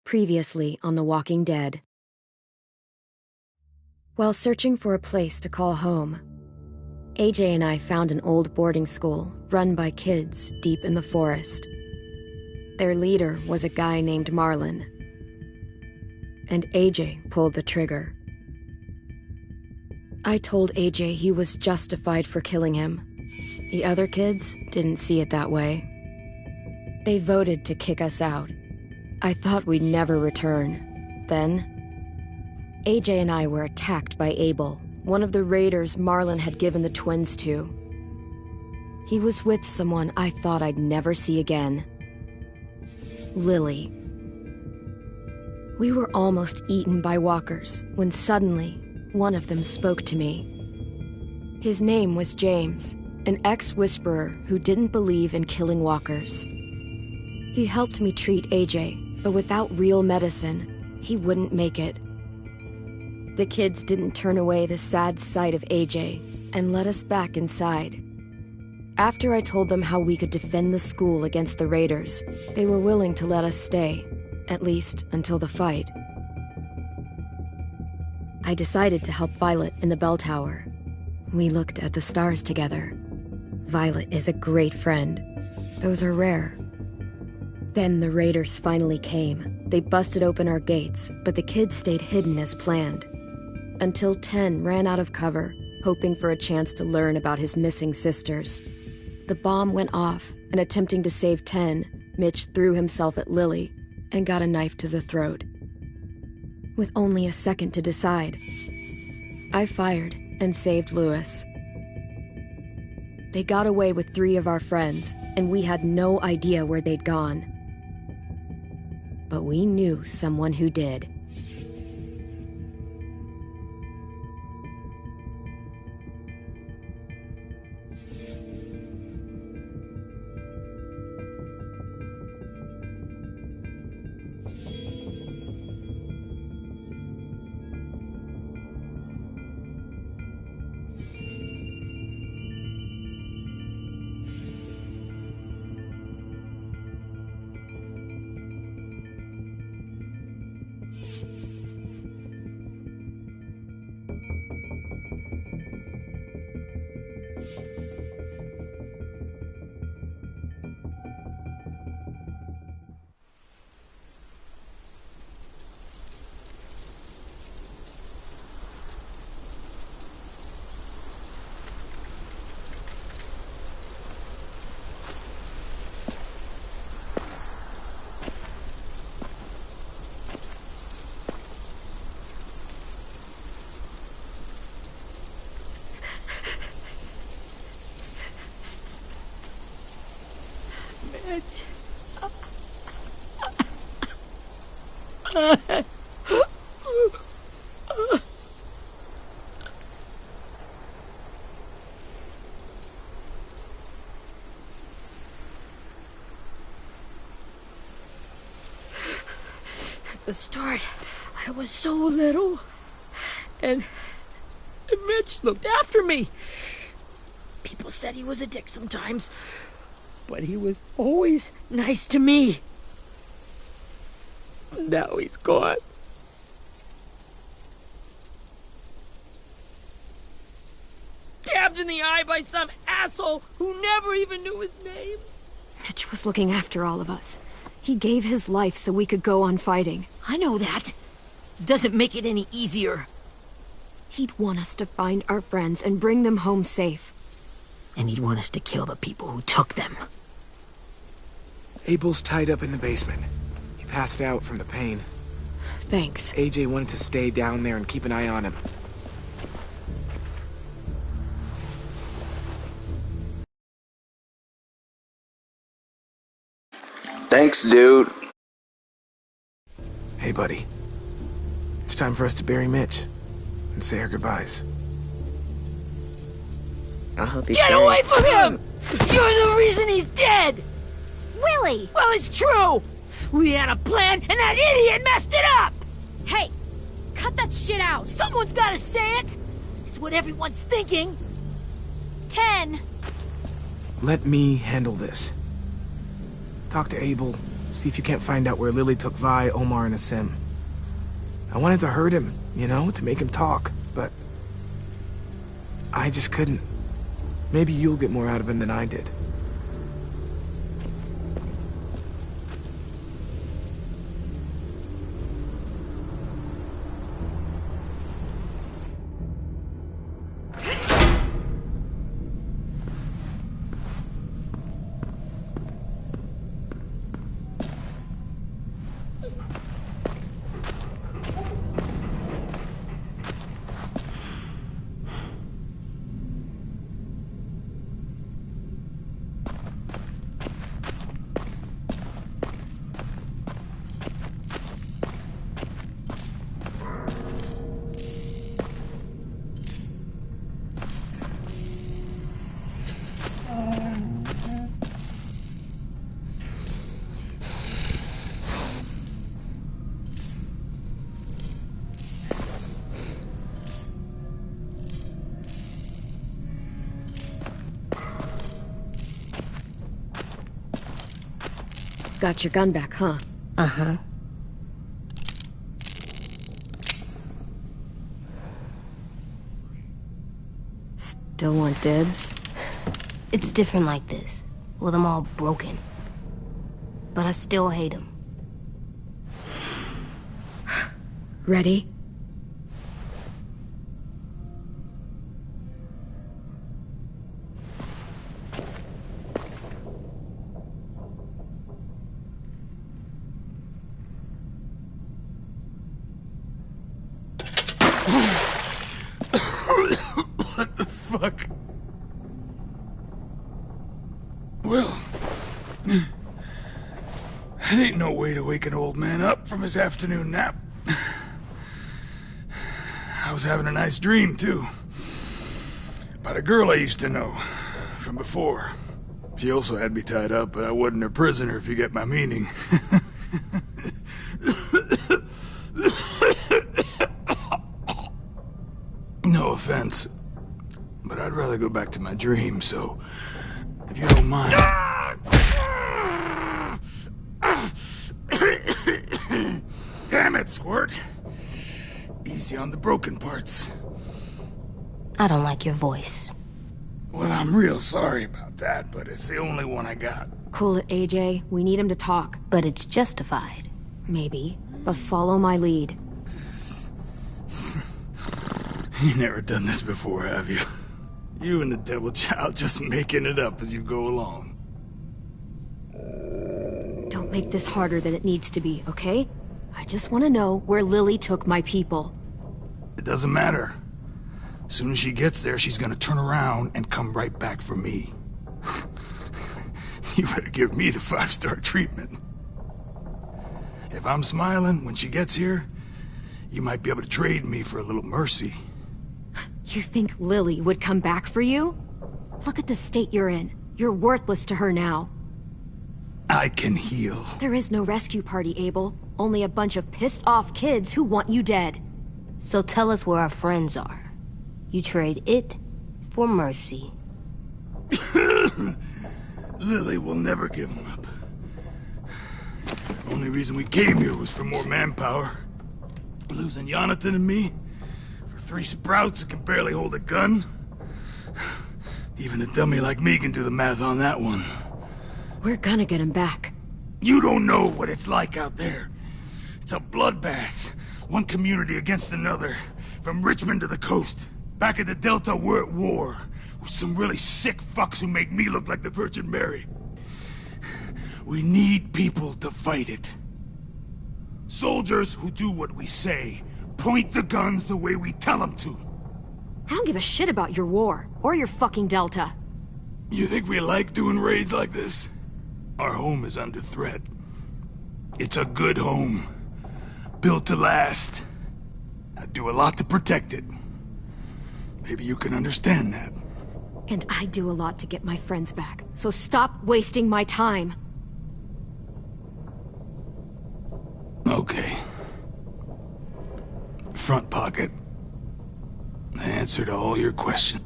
Previously on The Walking Dead. While searching for a place to call home, AJ and I found an old boarding school run by kids deep in the forest. Their leader was a guy named Marlon, and AJ pulled the trigger. I told AJ he was justified for killing him. The other kids didn't see it that way. They voted to kick us out. I thought we'd never return. Then, AJ and I were attacked by Abel, one of the raiders Marlon had given the twins to. He was with someone I thought I'd never see again. Lily. We were almost eaten by walkers when suddenly one of them spoke to me. His name was James, an ex-whisperer who didn't believe in killing walkers. He helped me treat AJ, but without real medicine, he wouldn't make it. The kids didn't turn away the sad sight of AJ and let us back inside. After I told them how we could defend the school against the raiders, they were willing to let us stay, at least until the fight. I decided to help Violet in the bell tower. We looked at the stars together. Violet is a great friend. Those are rare. Then the raiders finally came. They busted open our gates, but the kids stayed hidden as planned. Until 10 ran out of cover, hoping for a chance to learn about his missing sisters. The bomb went off, and attempting to save 10, Mitch threw himself at Lily and got a knife to the throat. With only a second to decide, I fired and saved Lewis. They got away with 3 of our friends, and we had no idea where they'd gone. But we knew someone who did. At the start, I was so little, and Mitch looked after me. People said he was a dick sometimes, but he was always nice to me. Now he's gone. Stabbed in the eye by some asshole who never even knew his name. Mitch was looking after all of us. He gave his life so we could go on fighting. I know that. Doesn't make it any easier. He'd want us to find our friends and bring them home safe. And he'd want us to kill the people who took them. Abel's tied up in the basement. He passed out from the pain. Thanks. AJ wanted to stay down there and keep an eye on him. Thanks, dude. Hey, buddy. It's time for us to bury Mitch and say our goodbyes. I'll help you. Get away from him! You're the reason he's dead! Willie! Well, it's true! We had a plan, and that idiot messed it up! Hey! Cut that shit out! Someone's gotta say it! It's what everyone's thinking. 10. Let me handle this. Talk to Abel, See if you can't find out where Lily took Vi, Omar, and Asim. I wanted to hurt him, you know, to make him talk, but I just couldn't. Maybe you'll get more out of him than I did. Got your gun back, huh? Uh-huh. Still want dibs? It's different like this, with them all broken. But I still hate them. Ready? What the fuck? Well, that ain't no way to wake an old man up from his afternoon nap. I was having a nice dream, too. About a girl I used to know from before. She also had me tied up, but I wasn't her prisoner, if you get my meaning. No offense, but I'd rather go back to my dream, so if you don't mind. Damn it, Squirt. Easy on the broken parts. I don't like your voice. Well, I'm real sorry about that, but it's the only one I got. Cool it, AJ. We need him to talk. But it's justified. Maybe. But follow my lead. You never done this before, have you? You and the devil child just making it up as you go along. Don't make this harder than it needs to be, okay? I just want to know where Lily took my people. It doesn't matter. As soon as she gets there, she's gonna turn around and come right back for me. You better give me the 5-star treatment. If I'm smiling when she gets here, you might be able to trade me for a little mercy. You think Lily would come back for you? Look at the state you're in. You're worthless to her now. I can heal. There is no rescue party, Abel. Only a bunch of pissed-off kids who want you dead. So tell us where our friends are. You trade it for mercy. Lily will never give him up. Only reason we came here was for more manpower. Losing Jonathan and me? For 3 sprouts that can barely hold a gun? Even a dummy like me can do the math on that one. We're gonna get him back. You don't know what it's like out there. It's a bloodbath. One community against another. From Richmond to the coast. Back at the Delta, we're at war. With some really sick fucks who make me look like the Virgin Mary. We need people to fight it. Soldiers who do what we say. Point the guns the way we tell them to. I don't give a shit about your war, or your fucking Delta. You think we like doing raids like this? Our home is under threat. It's a good home. Built to last. I'd do a lot to protect it. Maybe you can understand that. And I do a lot to get my friends back, so stop wasting my time. Okay. Front pocket. The answer to all your questions.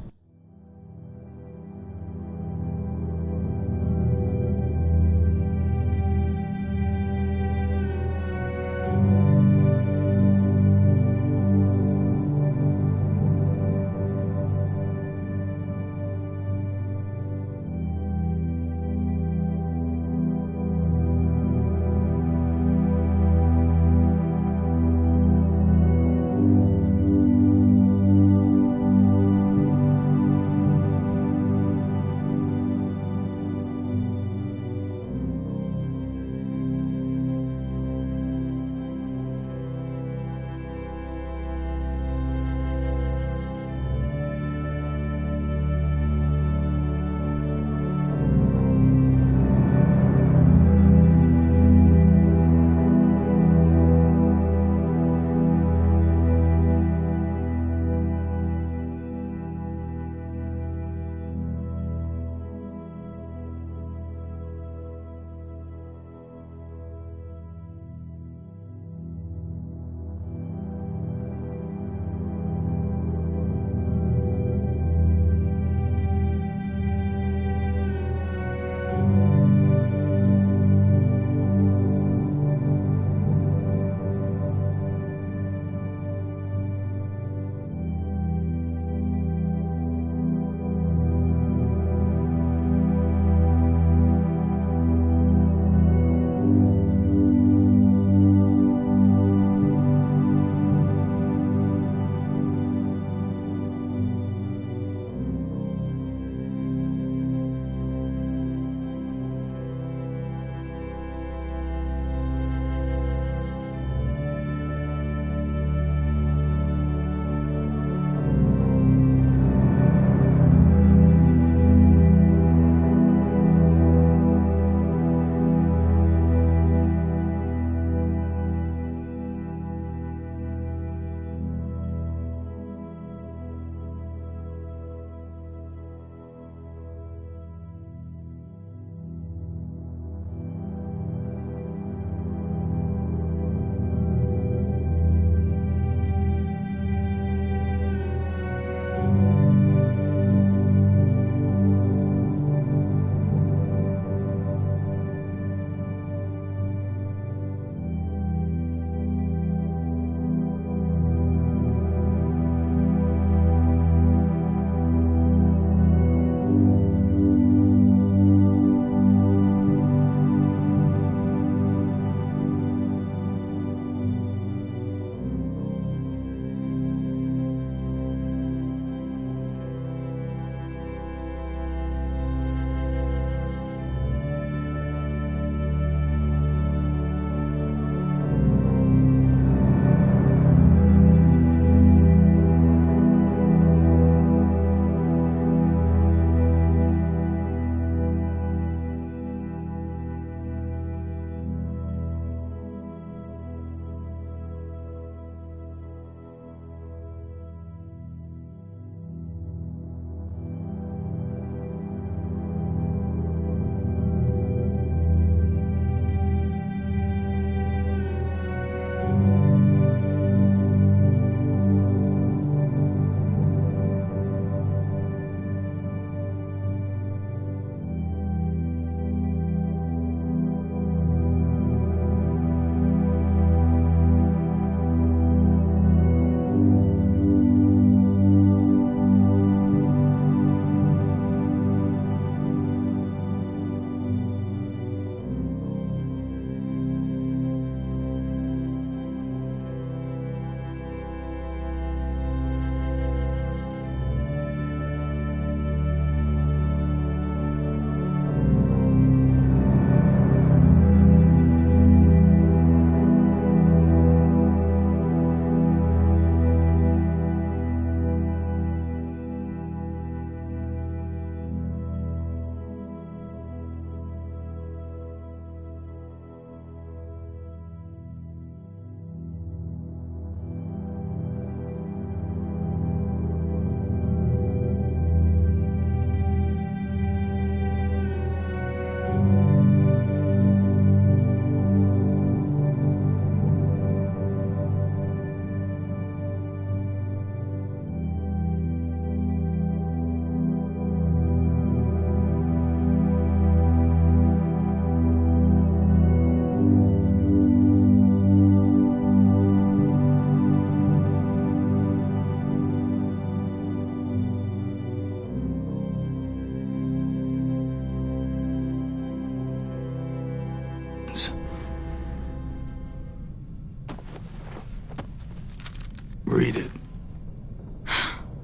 Read it.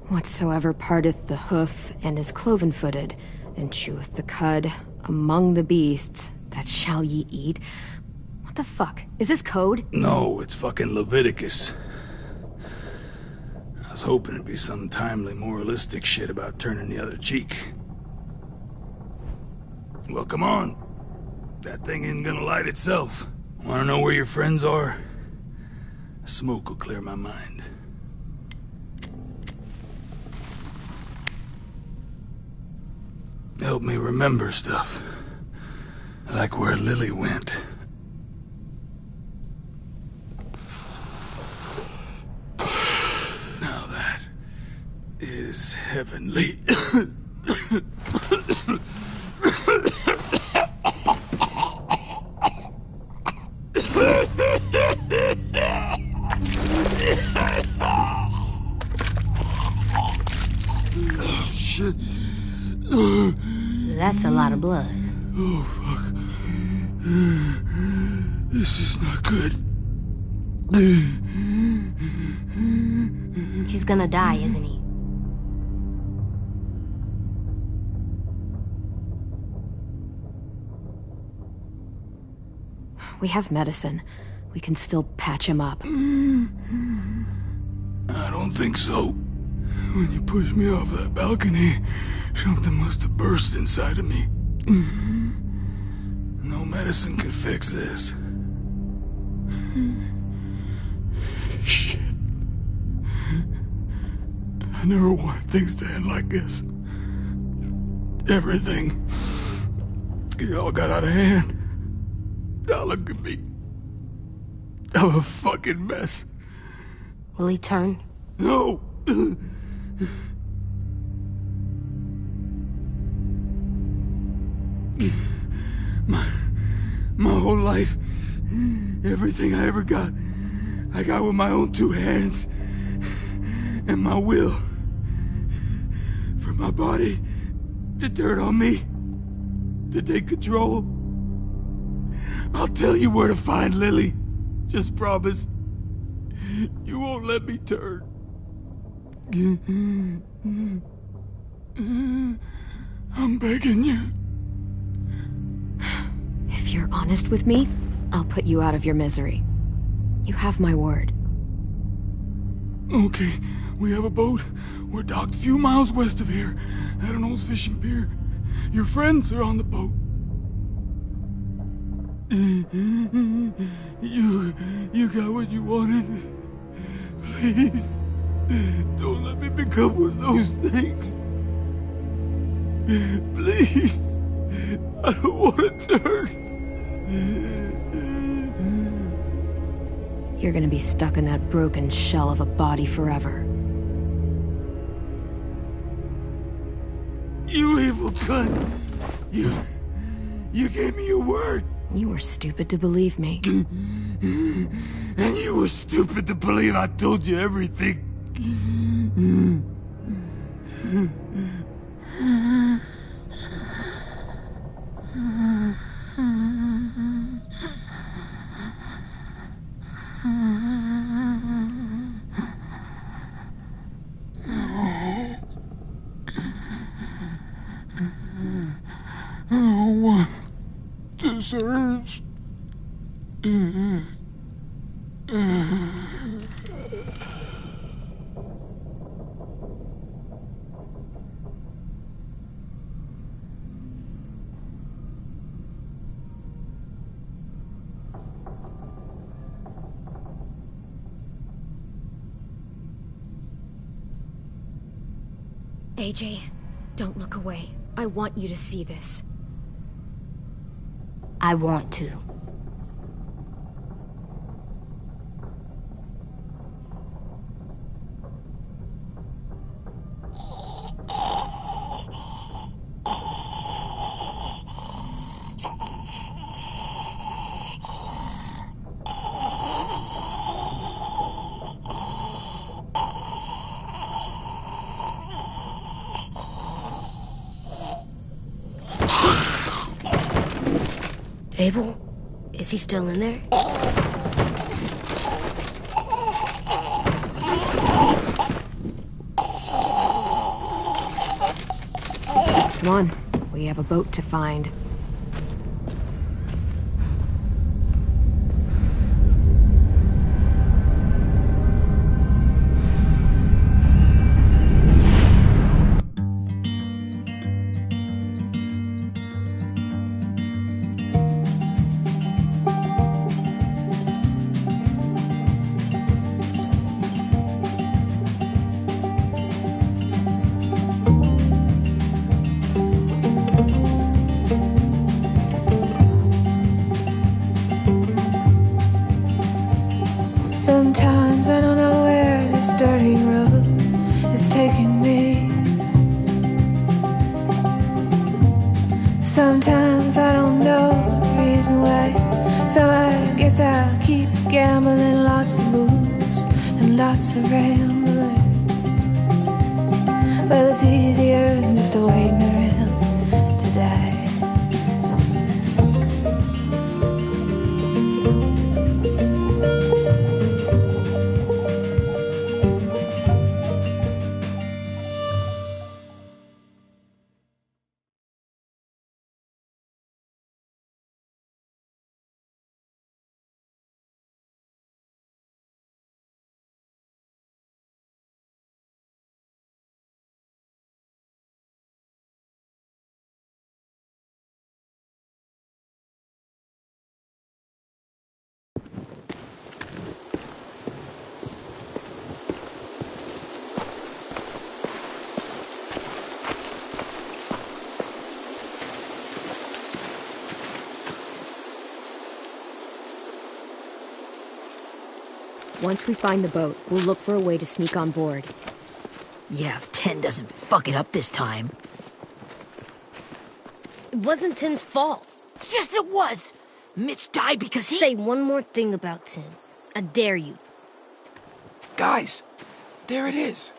Whatsoever parteth the hoof and is cloven-footed, and cheweth the cud, among the beasts, that shall ye eat. What the fuck? Is this code? No, it's fucking Leviticus. I was hoping it'd be some timely moralistic shit about turning the other cheek. Well, come on. That thing isn't gonna light itself. Wanna know where your friends are? Smoke will clear my mind. Help me remember stuff. Like where Lily went. Now that is heavenly. Shit. That's a lot of blood. Oh, fuck. This is not good. He's gonna die, isn't he? We have medicine. We can still patch him up. I don't think so. When you pushed me off that balcony, something must have burst inside of me. No medicine can fix this. Shit. I never wanted things to end like this. Everything. It all got out of hand. Now look at me. I'm a fucking mess. Will he turn? No! My whole life, everything I ever got, I got with my own two hands and my will. For my body to turn on me, to take control. I'll tell you where to find Lily. Just promise you won't let me turn. I'm begging you. If you're honest with me, I'll put you out of your misery. You have my word. Okay, we have a boat. We're docked a few miles west of here, at an old fishing pier. Your friends are on the boat. You got what you wanted. Please, don't let me become one of those things. Please, I don't want to turn. You're gonna be stuck in that broken shell of a body forever. You evil cunt. You gave me your word. You were stupid to believe me. And you were stupid to believe I told you everything. No one deserves. AJ, don't look away. I want you to see this. I want to. Abel? Is he still in there? on. We have a boat to find. Sometimes I don't know where this dirty road is taking me. Sometimes I don't know the reason why, so I guess I'll keep gambling. Lots of moves and lots of rambling. Well, it's easier than just waiting around to die. Once we find the boat, we'll look for a way to sneak on board. Yeah, if 10 doesn't fuck it up this time. It wasn't Tin's fault. Yes, it was! Mitch died because he... Say one more thing about Tin. I dare you. Guys, there it is.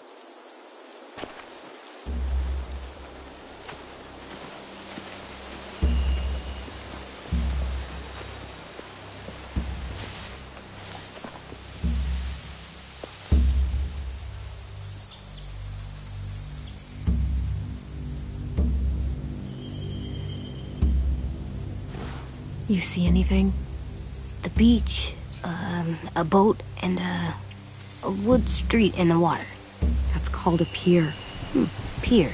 You see anything? The beach, a boat, and a wood street in the water. That's called a pier. Pier.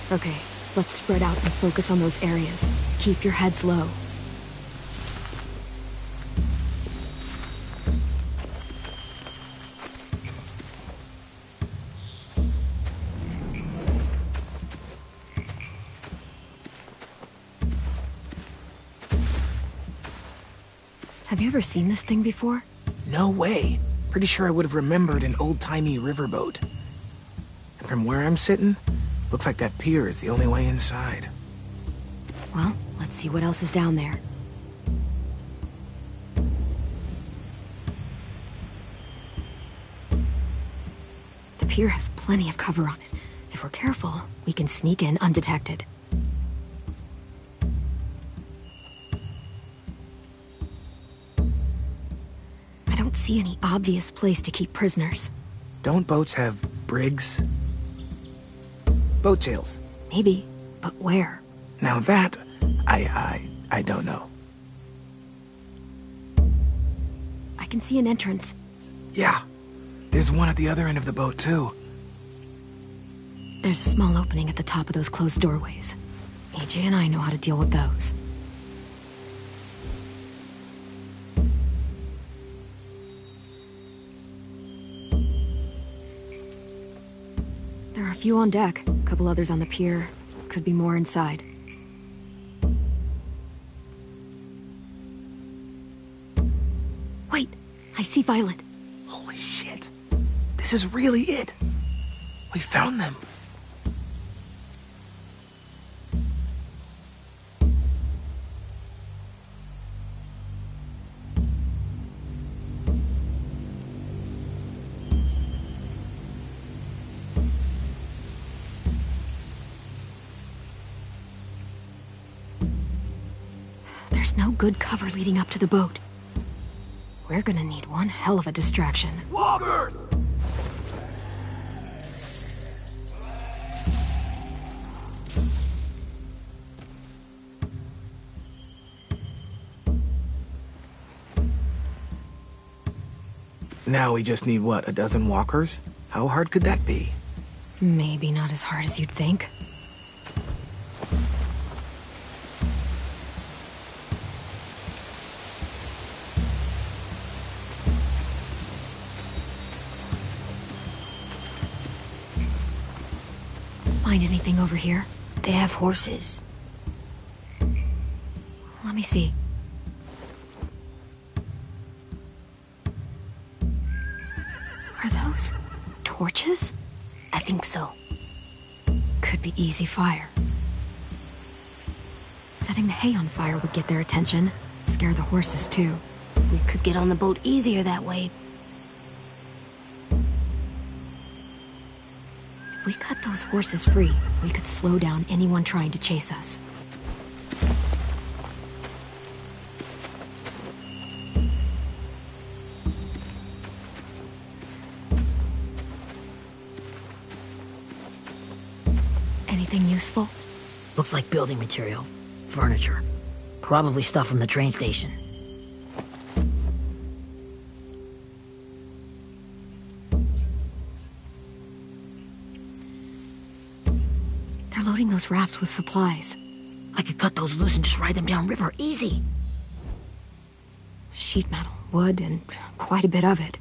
Okay, let's spread out and focus on those areas. Keep your heads low. Have you ever seen this thing before? No way. Pretty sure I would have remembered an old-timey riverboat. And from where I'm sitting, looks like that pier is the only way inside. Well, let's see what else is down there. The pier has plenty of cover on it. If we're careful, we can sneak in undetected. I don't see any obvious place to keep prisoners. Don't boats have brigs? Boat jails. Maybe, but where? Now that, I don't know. I can see an entrance. Yeah, there's one at the other end of the boat too. There's a small opening at the top of those closed doorways. AJ and I know how to deal with those. There are a few on deck, a couple others on the pier. Could be more inside. Wait, I see Violet. Holy shit. This is really it. We found them. There's no good cover leading up to the boat. We're gonna need one hell of a distraction. Walkers! Now we just need, what, a dozen walkers? How hard could that be? Maybe not as hard as you'd think. Find anything over here? They have horses. Let me see. Are those torches? I think so. Could be easy fire. Setting the hay on fire would get their attention. Scare the horses, too. We could get on the boat easier that way. If we cut those horses free, we could slow down anyone trying to chase us. Anything useful? Looks like building material. Furniture. Probably stuff from the train station. They're loading those rafts with supplies. I could cut those loose and just ride them downriver. Easy. Sheet metal, wood, and quite a bit of it.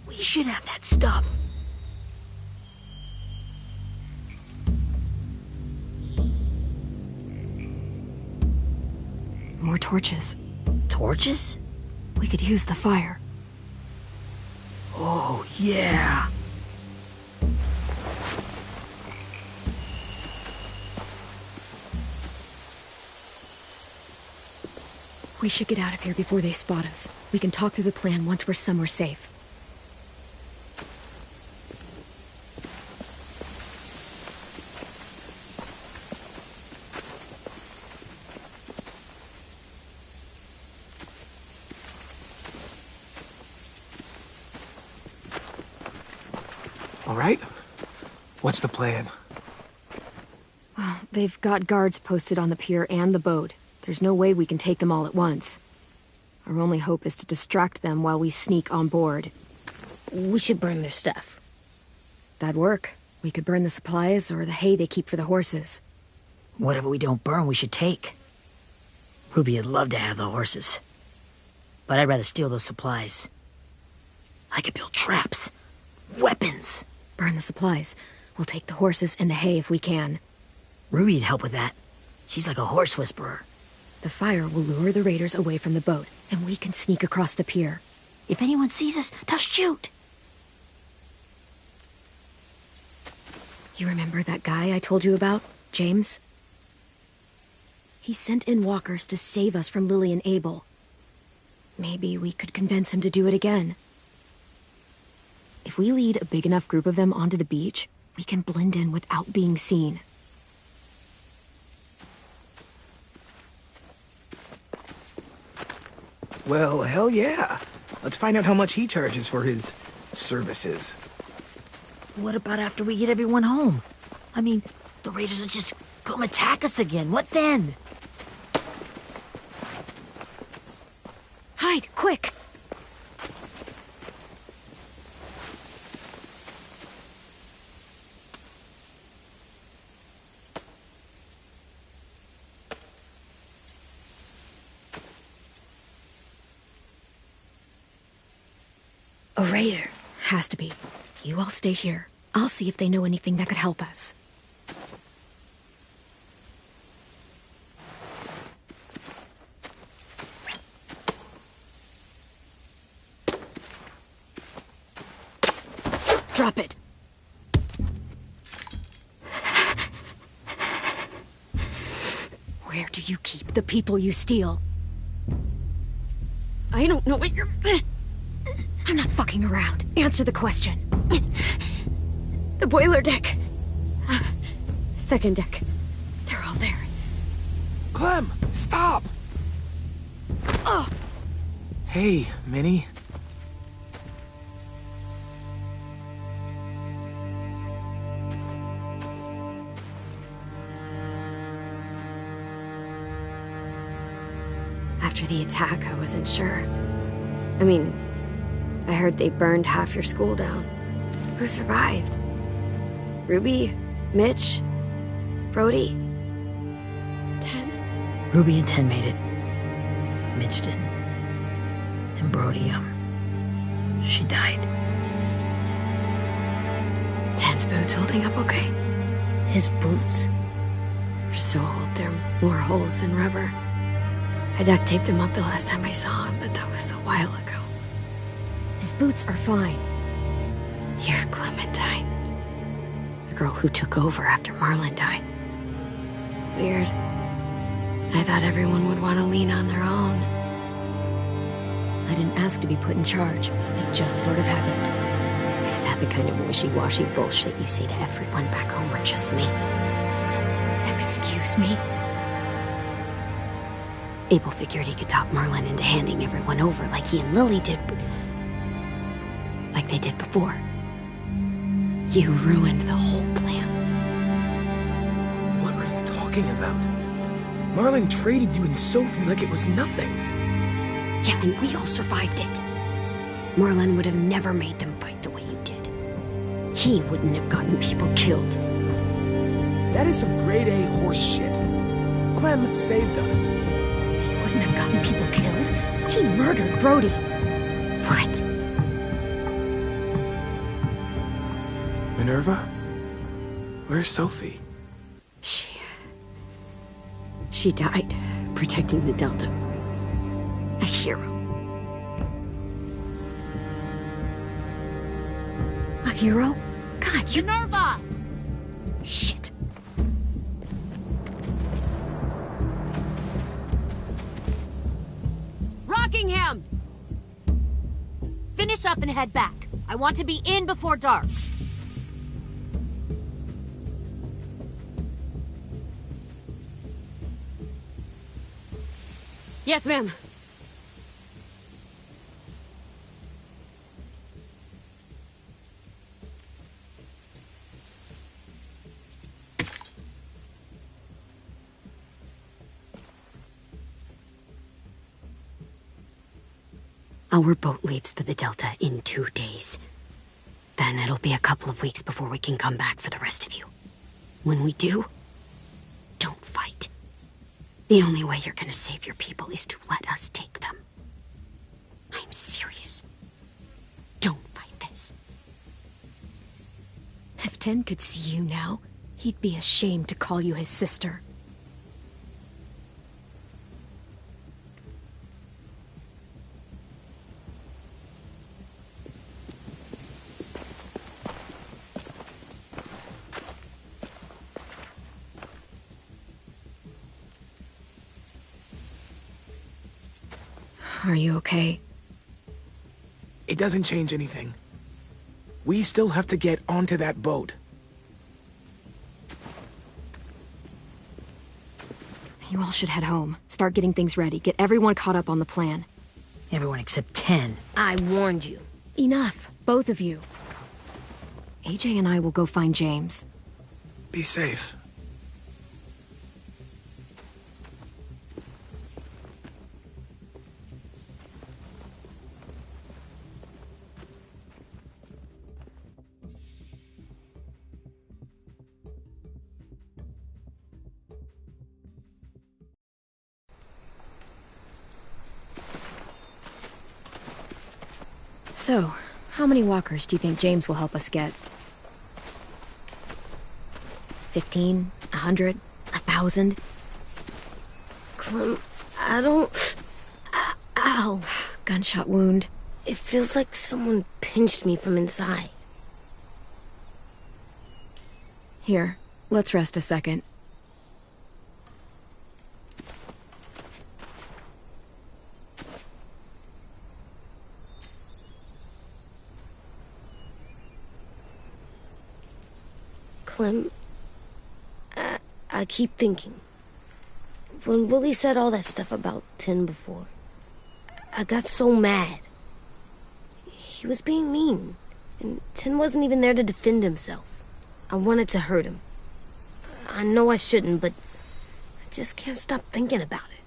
We should have that stuff. More torches. Torches? We could use the fire. Oh, yeah. We should get out of here before they spot us. We can talk through the plan once we're somewhere safe. All right? What's the plan? Well, they've got guards posted on the pier and the boat. There's no way we can take them all at once. Our only hope is to distract them while we sneak on board. We should burn their stuff. That'd work. We could burn the supplies or the hay they keep for the horses. Whatever we don't burn, we should take. Ruby would love to have the horses. But I'd rather steal those supplies. I could build traps. Weapons. Burn the supplies. We'll take the horses and the hay if we can. Ruby'd help with that. She's like a horse whisperer. The fire will lure the raiders away from the boat, and we can sneak across the pier. If anyone sees us, they'll shoot. You remember that guy I told you about, James? He sent in walkers to save us from Lily and Abel. Maybe we could convince him to do it again. If we lead a big enough group of them onto the beach, we can blend in without being seen. Well, hell yeah. Let's find out how much he charges for his services. What about after we get everyone home? I mean, the raiders will just come attack us again. What then? Hide, quick! A raider. Has to be. You all stay here. I'll see if they know anything that could help us. Drop it. Where do you keep the people you steal? I don't know what you're... I'm not fucking around. Answer the question. The boiler deck. Second deck. They're all there. Clem, stop! Oh! Hey, Minnie. After the attack, I wasn't sure. I mean, I heard they burned half your school down. Who survived? Ruby? Mitch? Brody? Ten? Ruby and Ten made it. Mitch didn't. And Brody, she died. Ten's boots holding up okay? His boots? They're so old, there are more holes than rubber. I duct taped him up the last time I saw him, but that was a while ago. His boots are fine. You're Clementine. The girl who took over after Marlon died. It's weird. I thought everyone would want to lean on their own. I didn't ask to be put in charge. It just sort of happened. Is that the kind of wishy-washy bullshit you say to everyone back home, or just me? Excuse me? Abel figured he could talk Marlon into handing everyone over like he and Lily did, but... like they did before. You ruined the whole plan. What are you talking about? Marlon traded you and Sophie like it was nothing. Yeah, and we all survived it. Marlon would have never made them fight the way you did. He wouldn't have gotten people killed. That is some grade A horse shit. Clem saved us. He wouldn't have gotten people killed. He murdered Brody. What? Minerva? Where's Sophie? She died protecting the Delta. A hero. A hero? God, you... Minerva! Shit. Rockingham! Finish up and head back. I want to be in before dark. Yes, ma'am. Our boat leaves for the Delta in 2 days. Then it'll be a couple of weeks before we can come back for the rest of you. When we do, don't fight. The only way you're gonna save your people is to let us take them. I'm serious. Don't fight this. If Ten could see you now, he'd be ashamed to call you his sister. Are you okay? It doesn't change anything. We still have to get onto that boat. You all should head home. Start getting things ready. Get everyone caught up on the plan. Everyone except 10. I warned you. Enough, both of you. AJ and I will go find James. Be safe. So, how many walkers do you think James will help us get? 15? 100? 1,000? Clem, I don't... Ow. Gunshot wound. It feels like someone pinched me from inside. Here, let's rest a second. Clem, I keep thinking. When Willie said all that stuff about 10 before, I got so mad. He was being mean, and 10 wasn't even there to defend himself. I wanted to hurt him. I know I shouldn't, but I just can't stop thinking about it.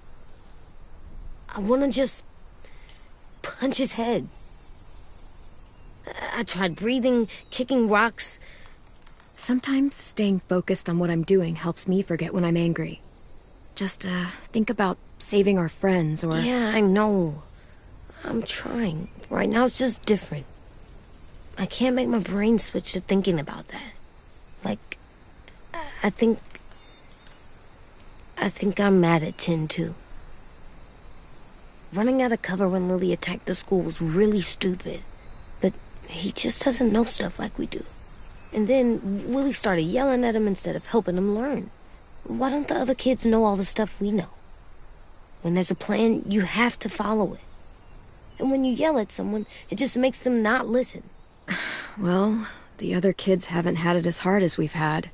I want to just punch his head. I tried breathing, kicking rocks. Sometimes staying focused on what I'm doing helps me forget when I'm angry. Just, think about saving our friends or... Yeah, I know. I'm trying. Right now it's just different. I can't make my brain switch to thinking about that. Like, I think I'm mad at Tin, too. Running out of cover when Lily attacked the school was really stupid. But he just doesn't know stuff like we do. And then Willie started yelling at him instead of helping him learn. Why don't the other kids know all the stuff we know? When there's a plan, you have to follow it. And when you yell at someone, it just makes them not listen. Well, the other kids haven't had it as hard as we've had.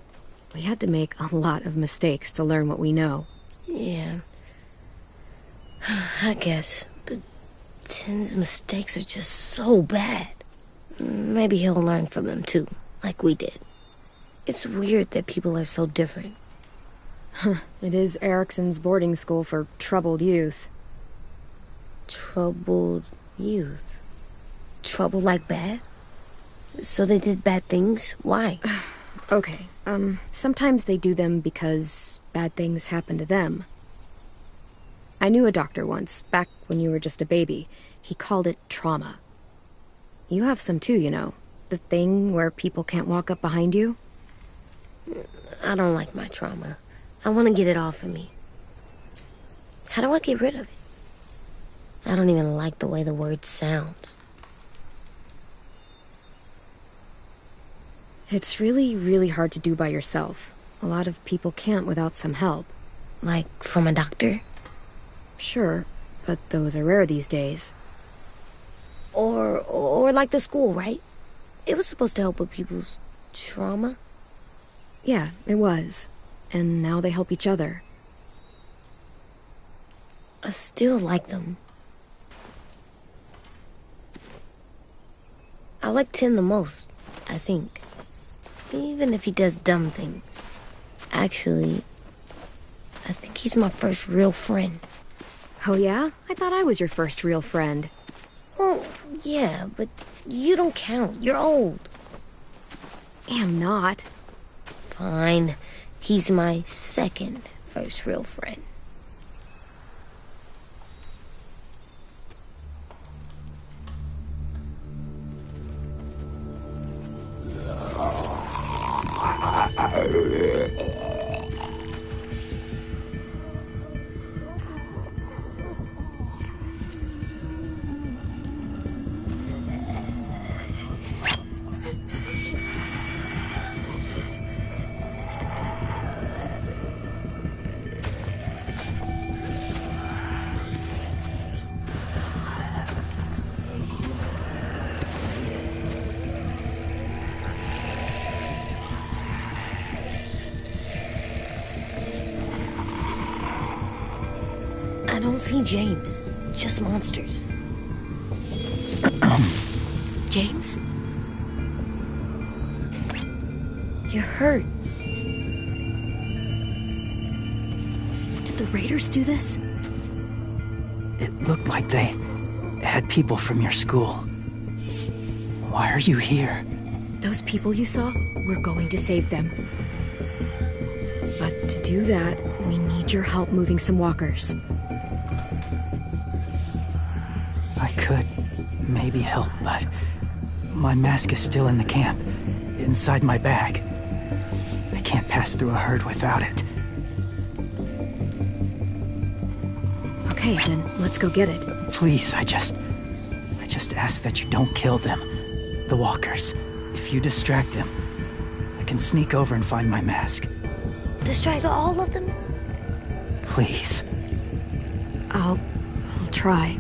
We had to make a lot of mistakes to learn what we know. Yeah. I guess. But Tin's mistakes are just so bad. Maybe he'll learn from them too, like we did. It's weird that people are so different. It is Erickson's boarding school for troubled youth. Troubled youth? Trouble like bad? So they did bad things? Why? Okay, sometimes they do them because bad things happen to them. I knew a doctor once, back when you were just a baby. He called it trauma. You have some too, you know. The thing where people can't walk up behind you. I don't like my trauma. I want to get it off of me. How do I get rid of it? I don't even like the way the word sounds. It's really, really hard to do by yourself. A lot of people can't without some help. Like from a doctor? Sure, but those are rare these days. Or like the school, right? It was supposed to help with people's trauma. Yeah, it was. And now they help each other. I still like them. I like Tin the most, I think. Even if he does dumb things. Actually, I think he's my first real friend. Oh yeah? I thought I was your first real friend. Well, yeah, but you don't count. You're old. Am not. Fine. He's my second first real friend. I don't see James. Just monsters. James? You're hurt. Did the raiders do this? It looked like they had people from your school. Why are you here? Those people you saw, we're going to save them. But to do that, we need your help moving some walkers. I could maybe help, but my mask is still in the camp, inside my bag. I can't pass through a herd without it. Okay, then let's go get it. Please, I just ask that you don't kill them. The walkers. If you distract them, I can sneak over and find my mask. Distract all of them? Please. I'll try.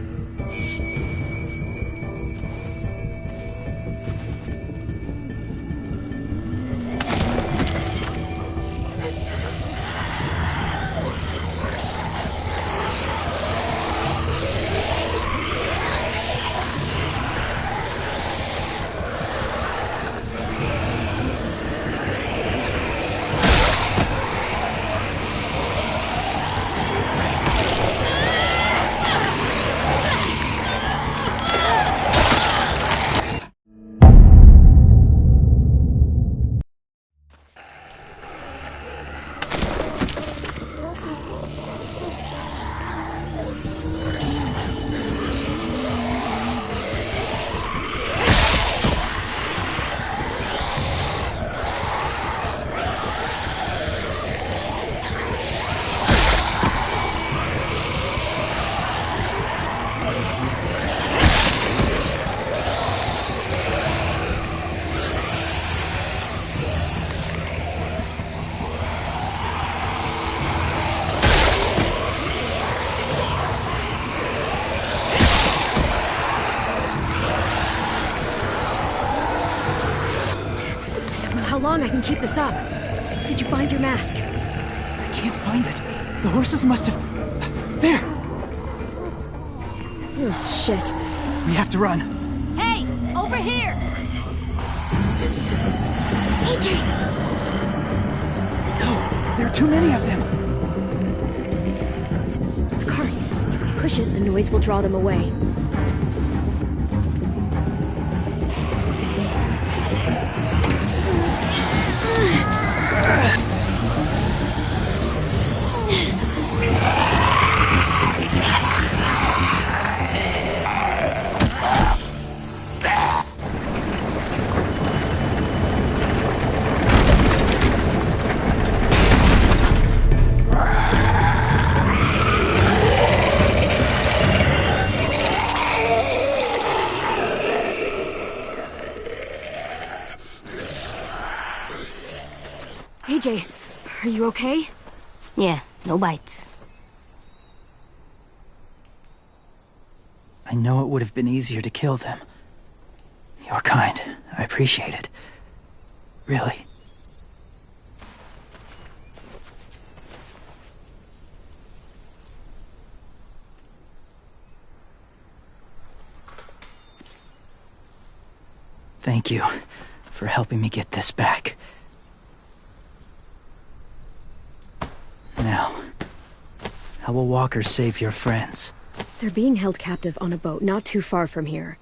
long I can keep this up. Did you find your mask? I can't find it. The horses must have... There! Oh, shit. We have to run. Hey, over here! AJ! No, there are too many of them. The cart. If we push it, the noise will draw them away. AJ, are you okay? Yeah, no bites. I know it would have been easier to kill them. You're kind. I appreciate it. Really. Thank you for helping me get this back. Now, how will walkers save your friends? They're being held captive on a boat not too far from here.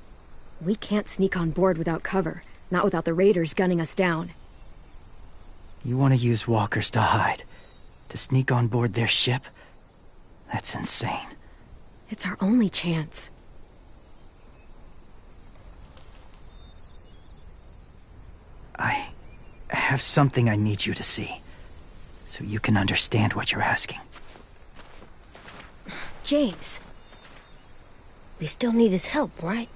We can't sneak on board without cover, not without the raiders gunning us down. You want to use walkers to hide? To sneak on board their ship? That's insane. It's our only chance. I have something I need you to see, so you can understand what you're asking. James. We still need his help, right?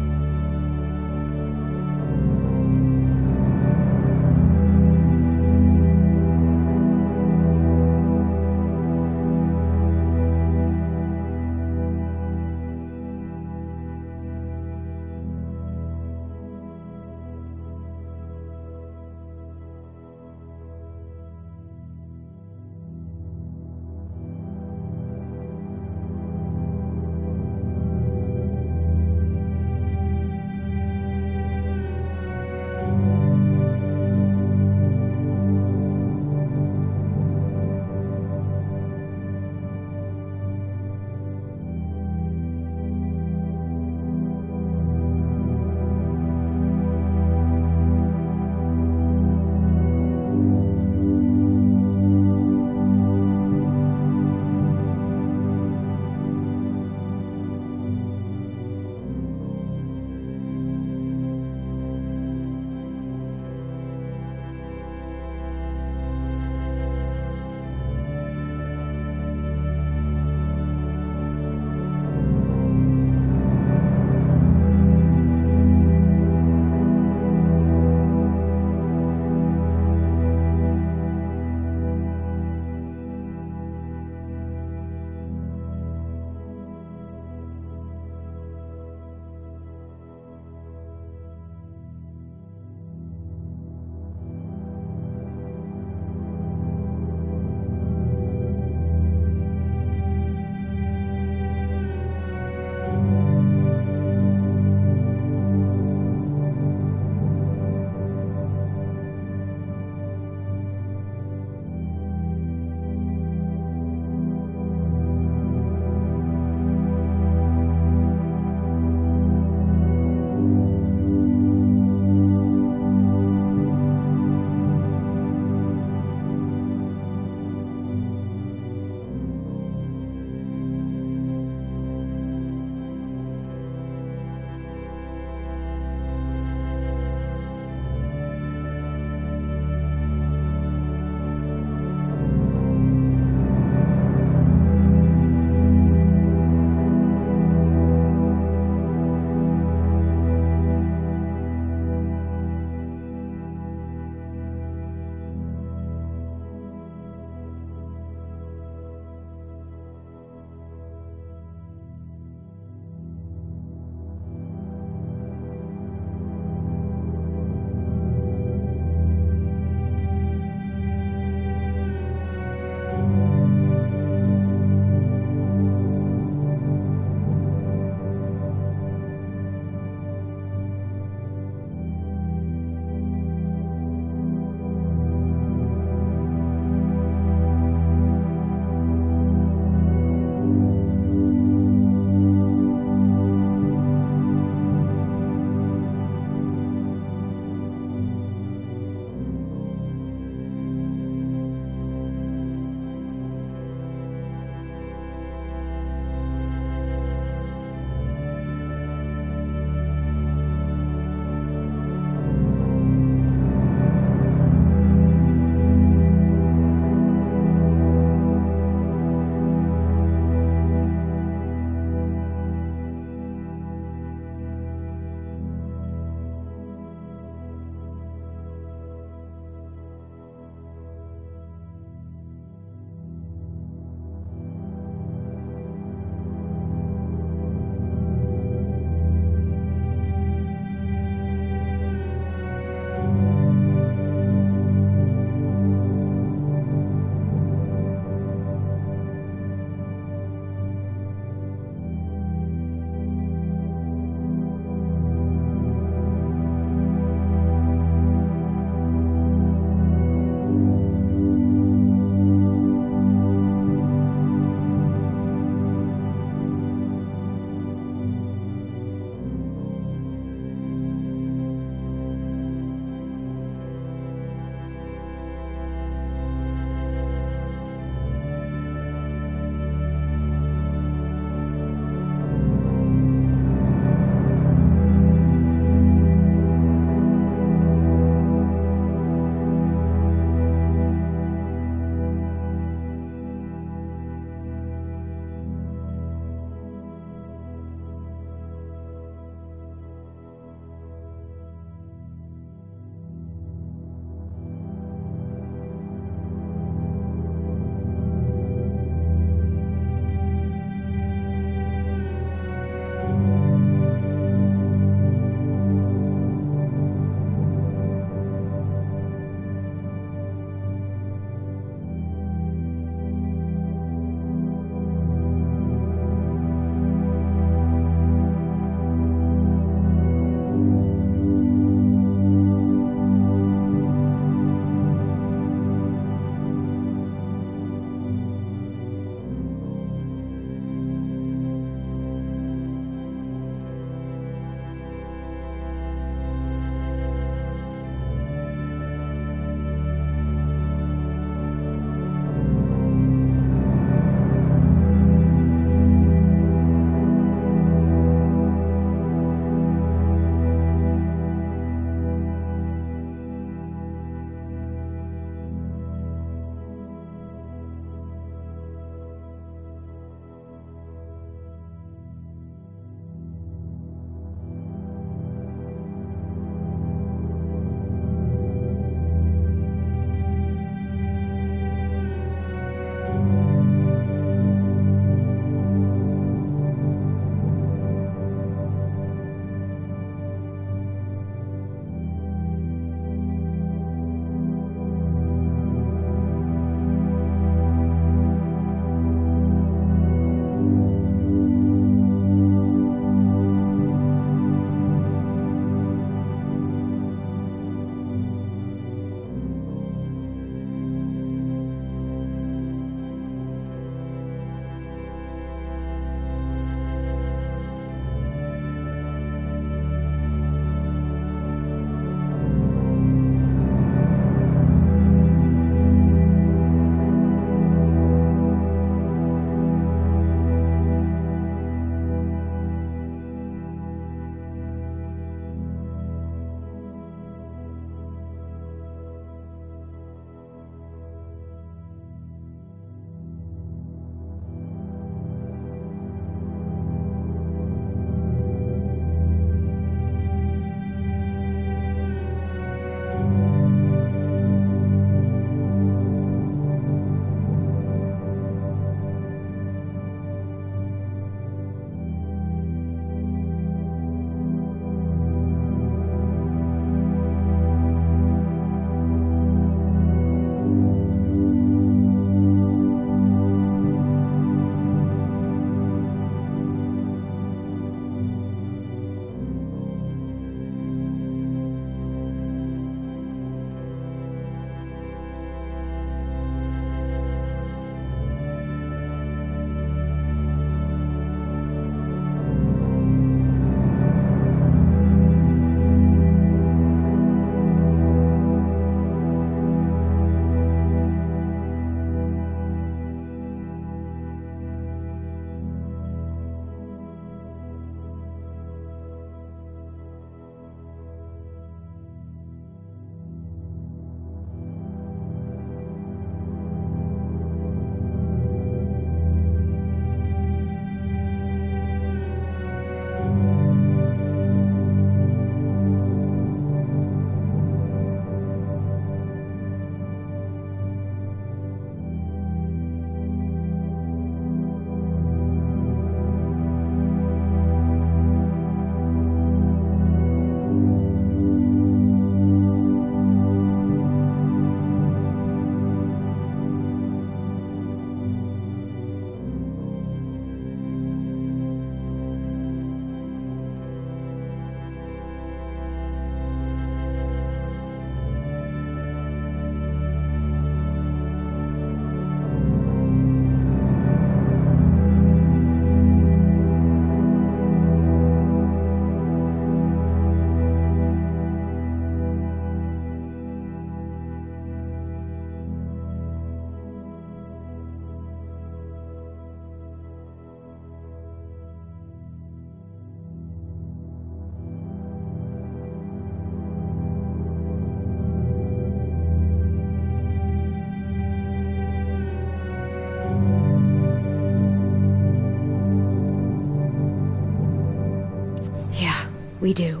We do.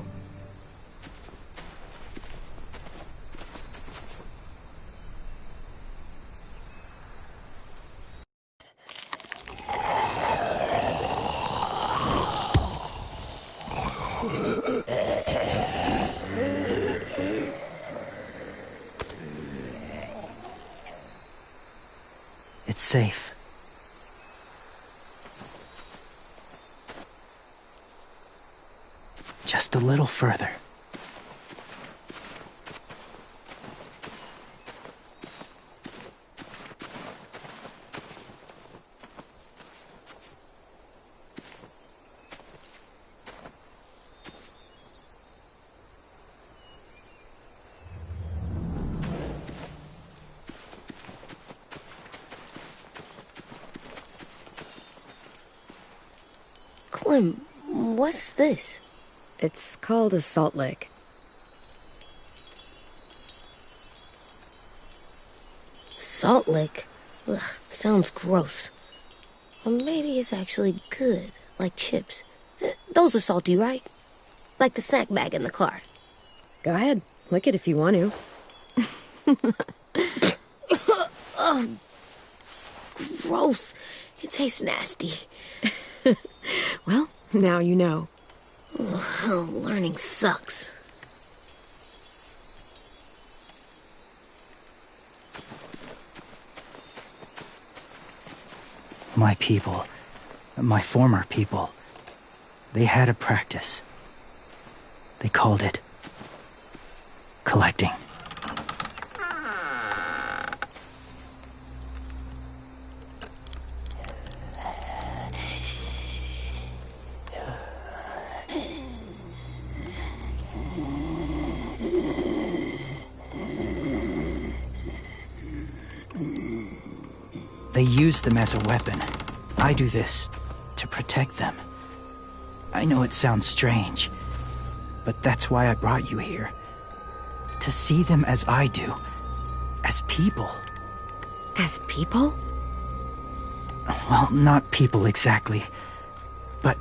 It's safe. Just a little further. Clem, what's this? It's called a salt lick. Salt lick? Ugh, sounds gross. Or maybe it's actually good, like chips. Those are salty, right? Like the snack bag in the car. Go ahead, lick it if you want to. Ugh, gross. It tastes nasty. Well, now you know. Ugh, learning sucks. My people, my former people, they had a practice. They called it collecting. They use them as a weapon. I do this to protect them. I know it sounds strange, but that's why I brought you here. To see them as I do. As people. As people? Well, not people exactly, but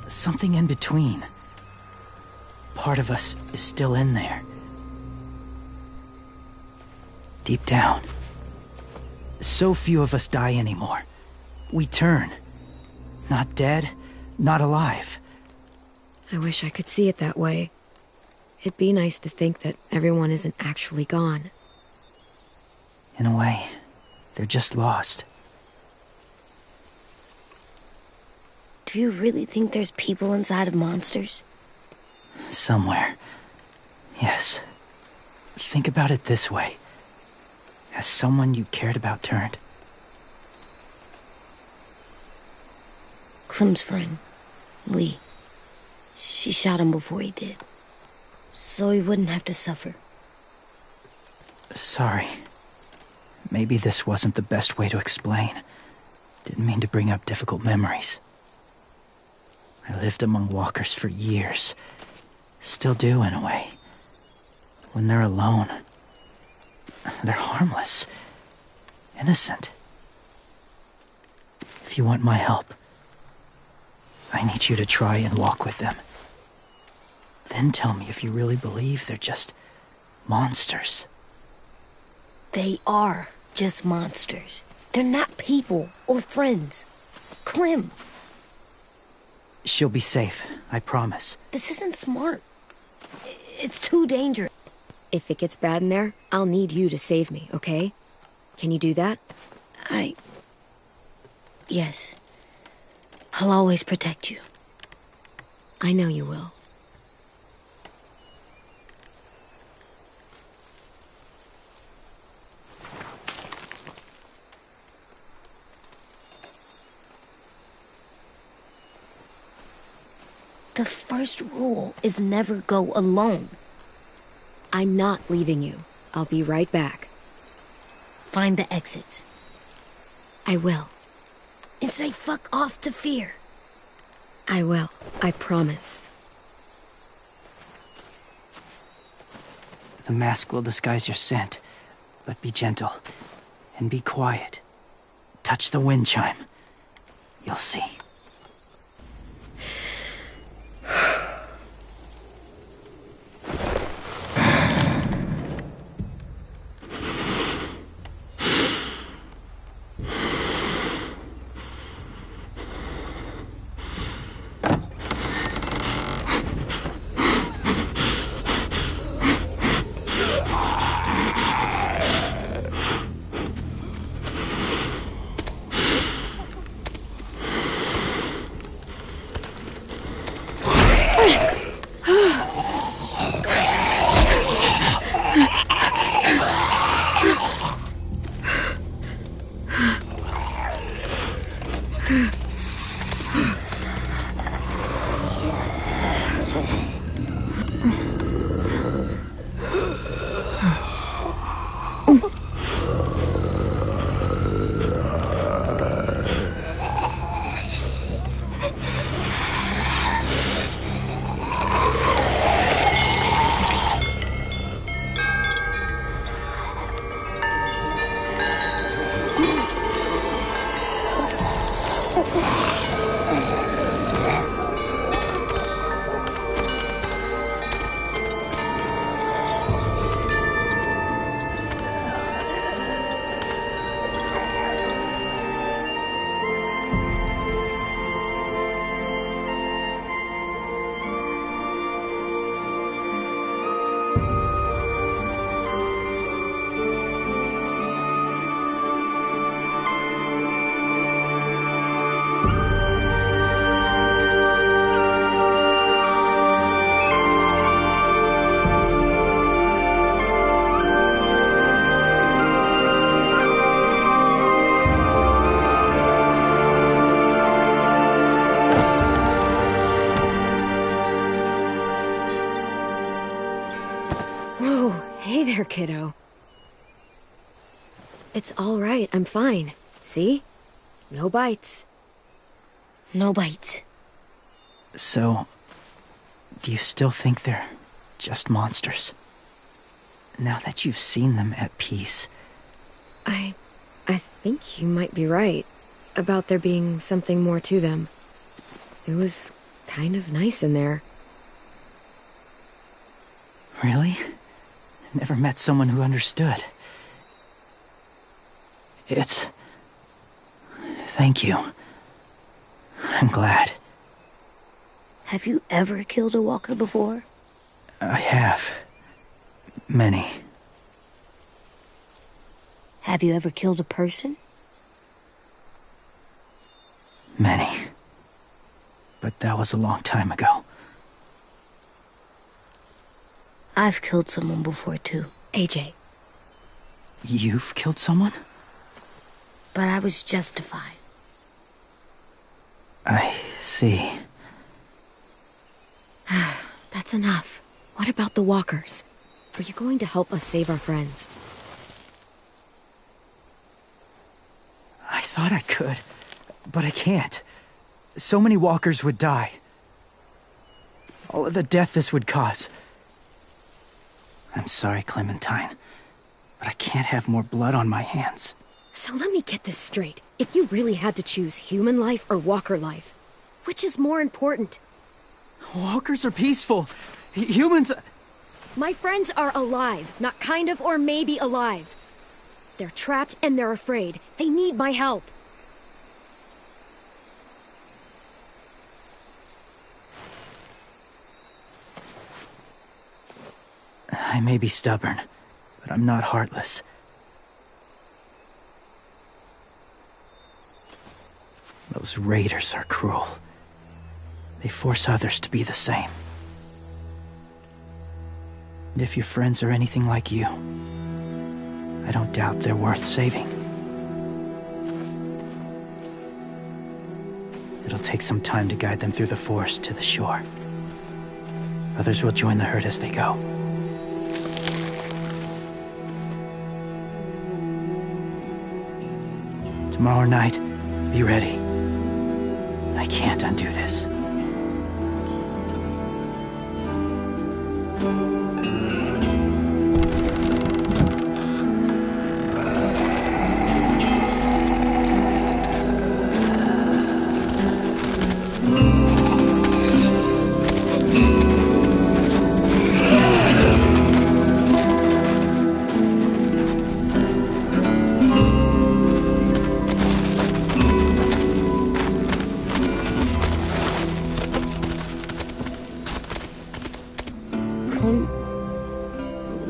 something in between. Part of us is still in there. Deep down. So few of us die anymore. We turn. Not dead, not alive. I wish I could see it that way. It'd be nice to think that everyone isn't actually gone. In a way, they're just lost. Do you really think there's people inside of monsters? Somewhere. Yes. Think about it this way. Has someone you cared about turned? Clem's friend, Lee. She shot him before he did. So he wouldn't have to suffer. Sorry. Maybe this wasn't the best way to explain. Didn't mean to bring up difficult memories. I lived among walkers for years. Still do, in a way. When they're alone, they're harmless. Innocent. If you want my help, I need you to try and walk with them. Then tell me if you really believe they're just monsters. They are just monsters. They're not people or friends. Clem, She'll be safe, I promise. this isn't smart. It's too dangerous. If it gets bad in there, I'll need you to save me, okay? Can you do that? Yes. I'll always protect you. I know you will. The first rule is never go alone. I'm not leaving you. I'll be right back. Find the exits. I will. And say fuck off to fear. I will. I promise. The mask will disguise your scent, but be gentle. And be quiet. Touch the wind chime. You'll see. Oh, hey there, kiddo. It's all right, I'm fine. See? No bites. No bites. So, do you still think they're just monsters? Now that you've seen them at peace. I think you might be right about there being something more to them. It was kind of nice in there. Really? Never met someone who understood. Thank you. I'm glad. Have you ever killed a walker before? I have. Many. Have you ever killed a person? Many. But that was a long time ago. I've killed someone before, too. AJ. You've killed someone? But I was justified. I see. That's enough. What about the walkers? Are you going to help us save our friends? I thought I could, but I can't. So many walkers would die. All of the death this would cause. I'm sorry, Clementine, but I can't have more blood on my hands. So let me get this straight. If you really had to choose human life or walker life, which is more important? Walkers are peaceful. Humans... My friends are alive, not kind of or maybe alive. They're trapped and they're afraid. They need my help. I may be stubborn, but I'm not heartless. Those raiders are cruel. They force others to be the same. And if your friends are anything like you, I don't doubt they're worth saving. It'll take some time to guide them through the forest to the shore. Others will join the herd as they go. Tomorrow night, be ready. I can't undo this.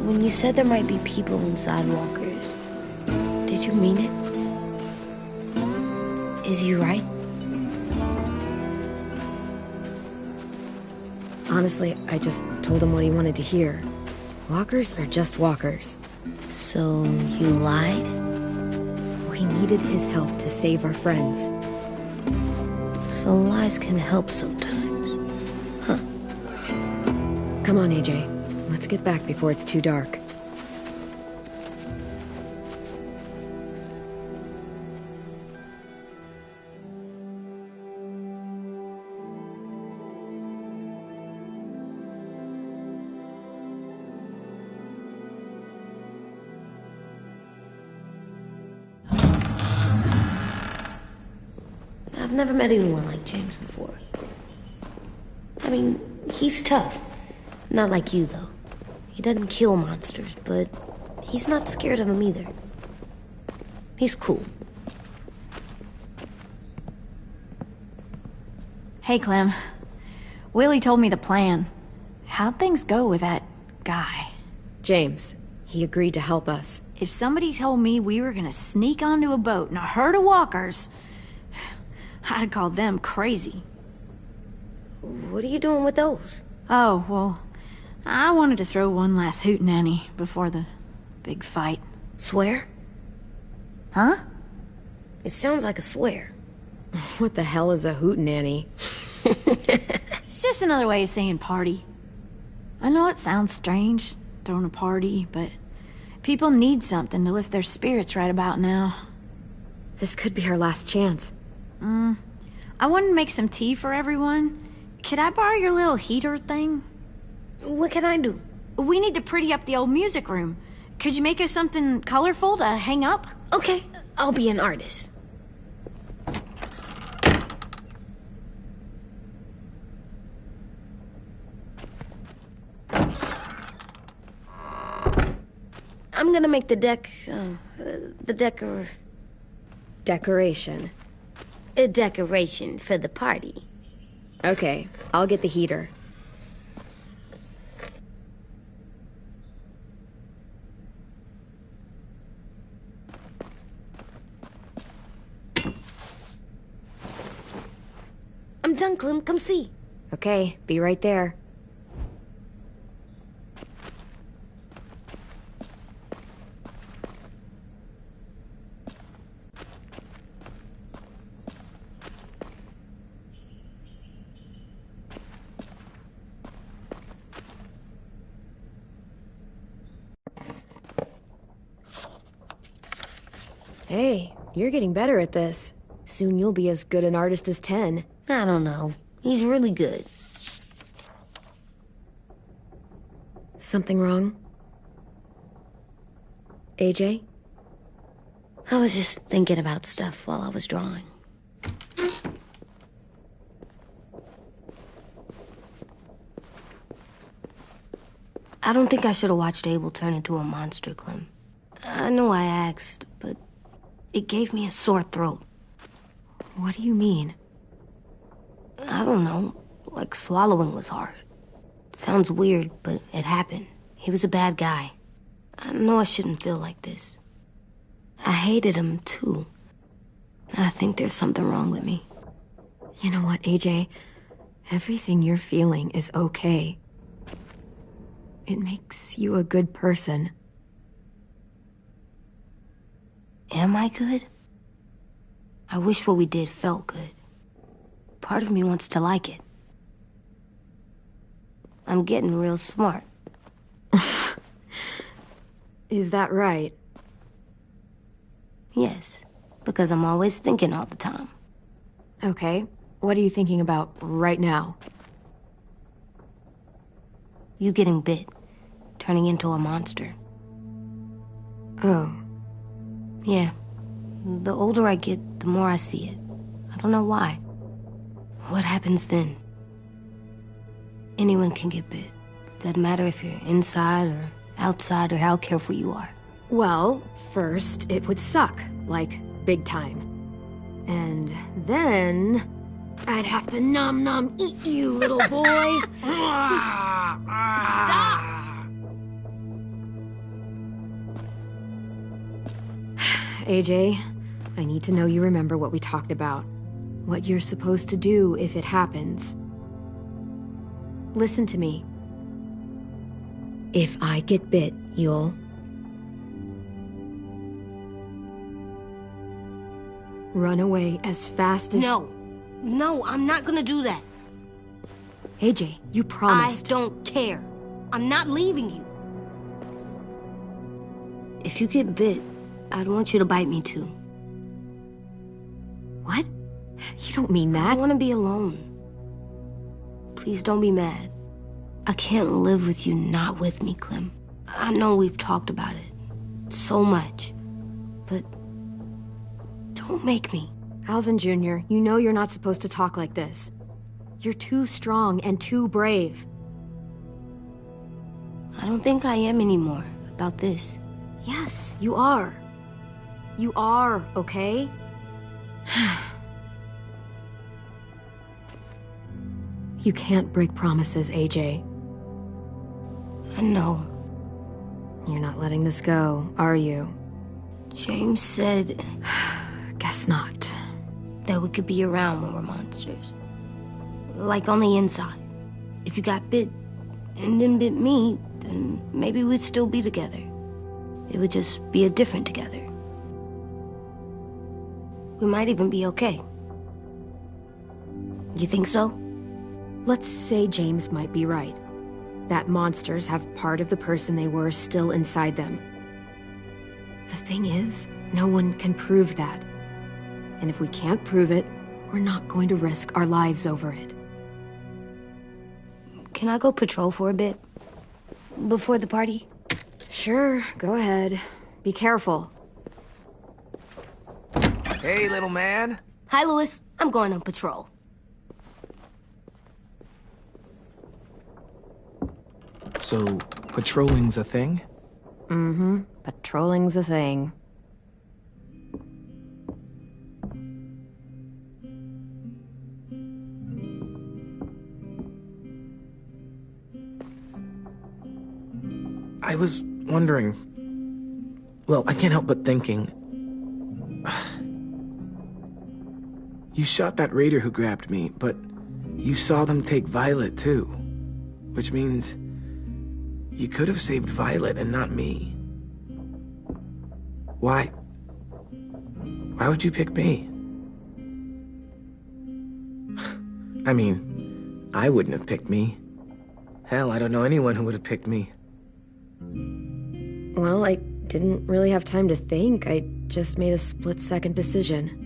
When you said there might be people inside walkers, did you mean it? Is he right? Honestly, I just told him what he wanted to hear. Walkers are just walkers. So you lied? We needed his help to save our friends. So lies can help sometimes. Huh. Come on, AJ. Let's get back before it's too dark. I've never met anyone like James before. I mean, he's tough. Not like you, though. He doesn't kill monsters, but he's not scared of them either. He's cool. Hey, Clem. Willie told me the plan. How'd things go with that guy? James, he agreed to help us. If somebody told me we were gonna sneak onto a boat in a herd of walkers, I'd call them crazy. What are you doing with those? Oh, well, I wanted to throw one last hootenanny before the big fight. Swear? Huh? It sounds like a swear. What the hell is a hootenanny? It's just another way of saying party. I know it sounds strange, throwing a party, but people need something to lift their spirits right about now. This could be our last chance. I wanted to make some tea for everyone. Could I borrow your little heater thing? What can I do? We need to pretty up the old music room. Could you make us something colorful to hang up? Okay, I'll be an artist. I'm gonna make the Decoration. a decoration for the party. Okay, I'll get the heater. I'm done, Clem. Come see. Okay, be right there. Hey, you're getting better at this. Soon you'll be as good an artist as 10. I don't know. He's really good. Something wrong? AJ? I was just thinking about stuff while I was drawing. I don't think I should have watched Abel turn into a monster, Clem. I know I asked, but it gave me a sore throat. What do you mean? I don't know. Like swallowing was hard. Sounds weird, but it happened. He was a bad guy. I know I shouldn't feel like this. I hated him, too. I think there's something wrong with me. You know what, AJ? Everything you're feeling is okay. It makes you a good person. Am I good? I wish what we did felt good. Part of me wants to like it. I'm getting real smart. Is that right? Yes, because I'm always thinking all the time. Okay, what are you thinking about right now? You getting bit, turning into a monster. Oh. Yeah. The older I get, the more I see it. I don't know why. What happens then? Anyone can get bit. Doesn't matter if you're inside or outside or how careful you are. Well, first, it would suck. Like, big time. And then... I'd have to nom eat you, little boy. Stop! AJ, I need to know you remember what we talked about. What you're supposed to do if it happens. Listen to me. If I get bit, you'll... run away as fast as... No, I'm not gonna do that. AJ, you promised. I don't care. I'm not leaving you. If you get bit, I'd want you to bite me too. What? You don't mean that. I want to be alone. Please don't be mad. I can't live with you not with me, Clem. I know we've talked about it so much, but don't make me. Alvin Jr., you know you're not supposed to talk like this. You're too strong and too brave. I don't think I am anymore about this. Yes, you are. You are, okay? You can't break promises, AJ. I know. You're not letting this go, are you? James said... Guess not. That we could be around when we're monsters. Like on the inside. If you got bit and then bit me, then maybe we'd still be together. It would just be a different together. We might even be okay. You think so? Let's say James might be right. that monsters have part of the person they were still inside them. The thing is, no one can prove that. And if we can't prove it, we're not going to risk our lives over it. Can I go patrol for a bit? Before the party? Sure, go ahead. Be careful. Hey, little man. Hi, Louis. I'm going on patrol. So, patrolling's a thing? Mm-hmm. Patrolling's a thing. I was wondering... Well, I can't help but thinking... You shot that raider who grabbed me, but you saw them take Violet, too. Which means... You could have saved Violet and not me. Why? Why would you pick me? I mean, I wouldn't have picked me. Hell, I don't know anyone who would have picked me. Well, I didn't really have time to think. I just made a split-second decision.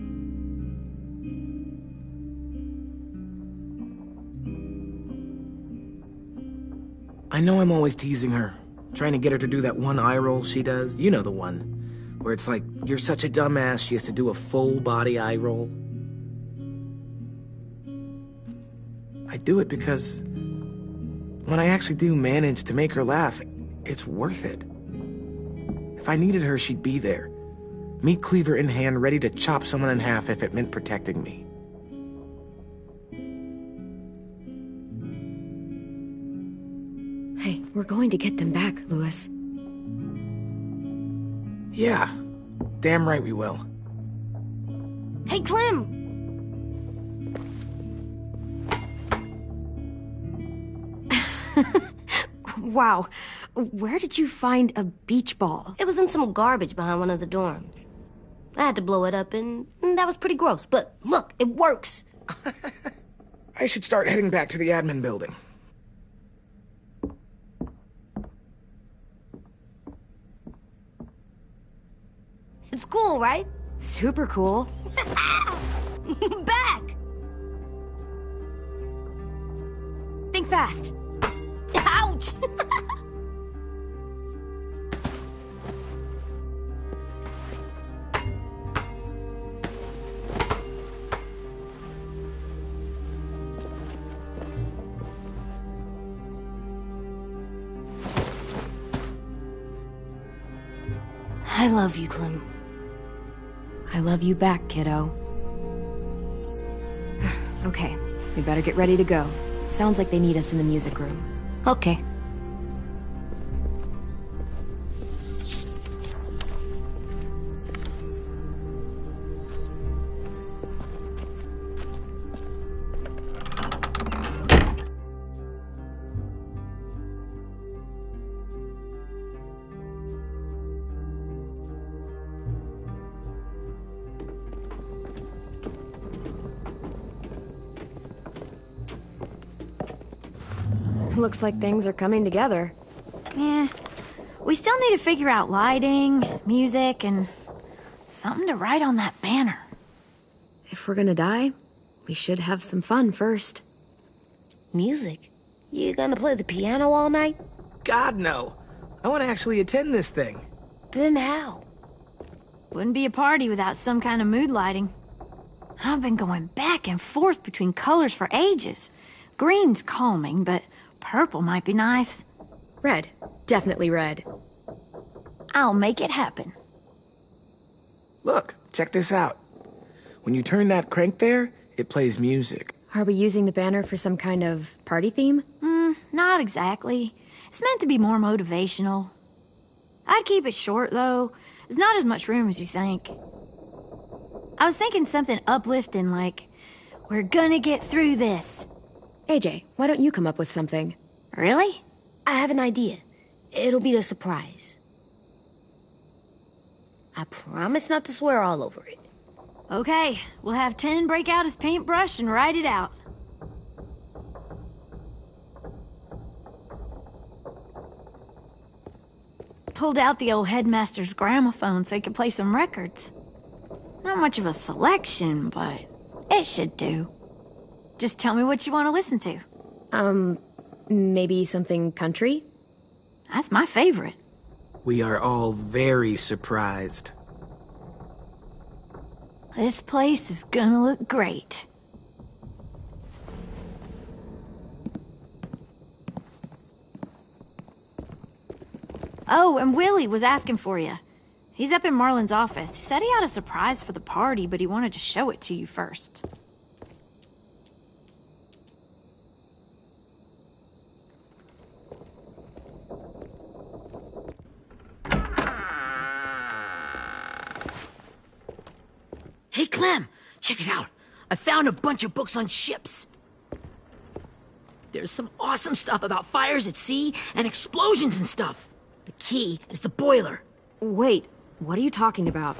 I know I'm always teasing her, trying to get her to do that one eye roll she does. You know the one, where it's like, you're such a dumbass, she has to do a full-body eye roll. I do it because when I actually do manage to make her laugh, it's worth it. If I needed her, she'd be there. Meat cleaver in hand, ready to chop someone in half if it meant protecting me. Hey, we're going to get them back, Louis. Yeah, damn right we will. Hey, Clem! Wow, where did you find a beach ball? It was in some garbage behind one of the dorms. I had to blow it up, and that was pretty gross. But look, it works. I should start heading back to the admin building. It's cool, right? Super cool. Back! Think fast. Ouch! I love you, Clem. I love you back, kiddo. Okay, we better get ready to go. Sounds like they need us in the music room. Okay. Looks like things are coming together. Yeah. We still need to figure out lighting, music, and something to write on that banner. If we're gonna die, we should have some fun first. Music? You gonna play the piano all night? God, no. I want to actually attend this thing. Then how? Wouldn't be a party without some kind of mood lighting. I've been going back and forth between colors for ages. Green's calming, but purple might be nice. Red. Definitely red. I'll make it happen. Look, check this out. When you turn that crank there, it plays music. Are we using the banner for some kind of party theme? Not exactly. It's meant to be more motivational. I'd keep it short, though. There's not as much room as you think. I was thinking something uplifting like, "We're gonna get through this." AJ, why don't you come up with something? Really? I have an idea. It'll be a surprise. I promise not to swear all over it. Okay, we'll have 10 break out his paintbrush and write it out. Pulled out the old headmaster's gramophone so he could play some records. Not much of a selection, but it should do. Just tell me what you want to listen to. Maybe something country? That's my favorite. We are all very surprised. This place is gonna look great. Oh, and Willie was asking for you. He's up in Marlin's office. He said he had a surprise for the party, but he wanted to show it to you first. Hey, Clem, check it out. I found a bunch of books on ships. There's some awesome stuff about fires at sea and explosions and stuff. The key is the boiler. Wait, what are you talking about?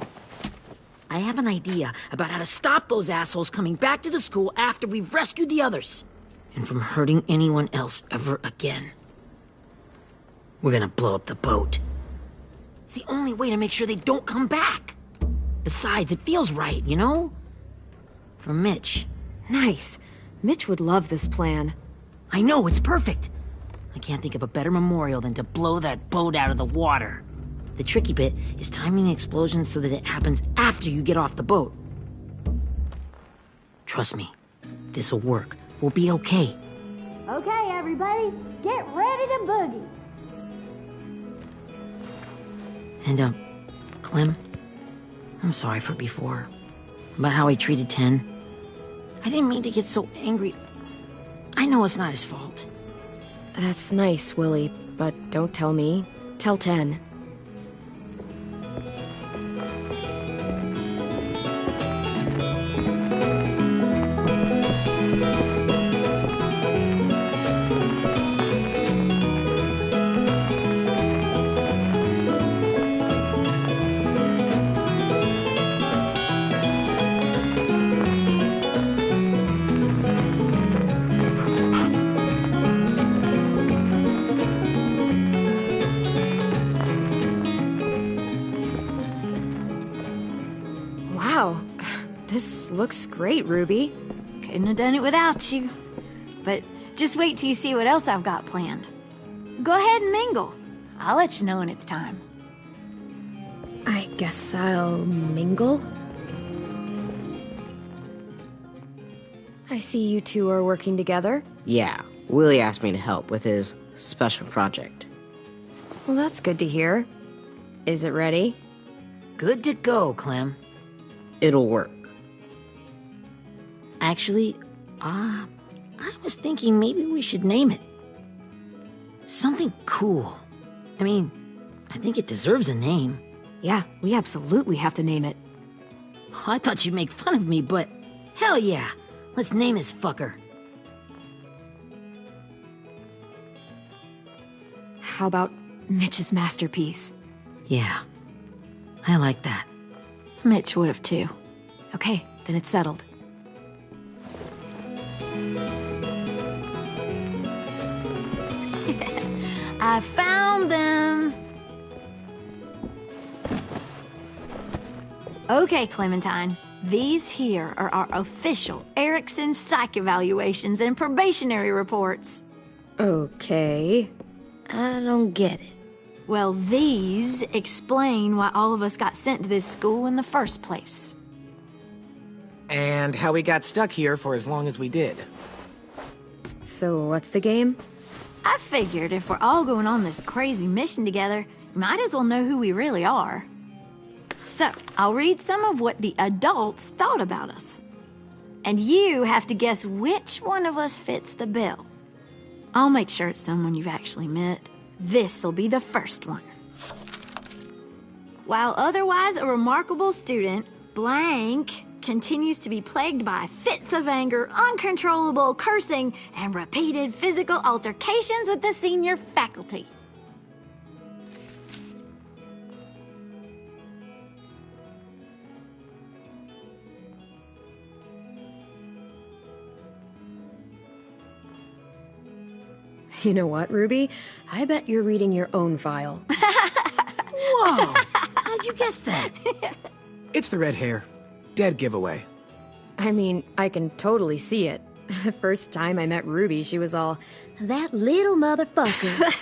I have an idea about how to stop those assholes coming back to the school after we've rescued the others. And from hurting anyone else ever again. We're gonna blow up the boat. It's the only way to make sure they don't come back. Besides, it feels right, you know? For Mitch. Nice. Mitch would love this plan. I know, it's perfect. I can't think of a better memorial than to blow that boat out of the water. The tricky bit is timing the explosion so that it happens after you get off the boat. Trust me, this'll work. We'll be okay. Okay, everybody, get ready to boogie. And, Clem, I'm sorry for before. About how he treated Ten. I didn't mean to get so angry. I know it's not his fault. That's nice, Willie, but don't tell me. Tell 10. Wow, this looks great, Ruby. Couldn't have done it without you. But just wait till you see what else I've got planned. Go ahead and mingle. I'll let you know when it's time. I guess I'll mingle? I see you two are working together. Yeah, Willie asked me to help with his special project. Well, that's good to hear. Is it ready? Good to go, Clem. It'll work. Actually, I was thinking maybe we should name it. Something cool. I mean, I think it deserves a name. Yeah, we absolutely have to name it. I thought you'd make fun of me, but hell yeah. Let's name this fucker. How about Mitch's masterpiece? Yeah, I like that. Mitch would have too. Okay, then it's settled. I found them. Okay, Clementine. These here are our official Erickson psych evaluations and probationary reports. Okay. I don't get it. Well, these explain why all of us got sent to this school in the first place. And how we got stuck here for as long as we did. So what's the game? I figured if we're all going on this crazy mission together, you might as well know who we really are. So, I'll read some of what the adults thought about us. And you have to guess which one of us fits the bill. I'll make sure it's someone you've actually met. This'll be the first one. While otherwise a remarkable student, blank continues to be plagued by fits of anger, uncontrollable cursing, and repeated physical altercations with the senior faculty. You know what, Ruby? I bet you're reading your own file. you guess that? It's the red hair. Dead giveaway. I mean, I can totally see it. The first time I met Ruby, she was all, "That little motherfucker."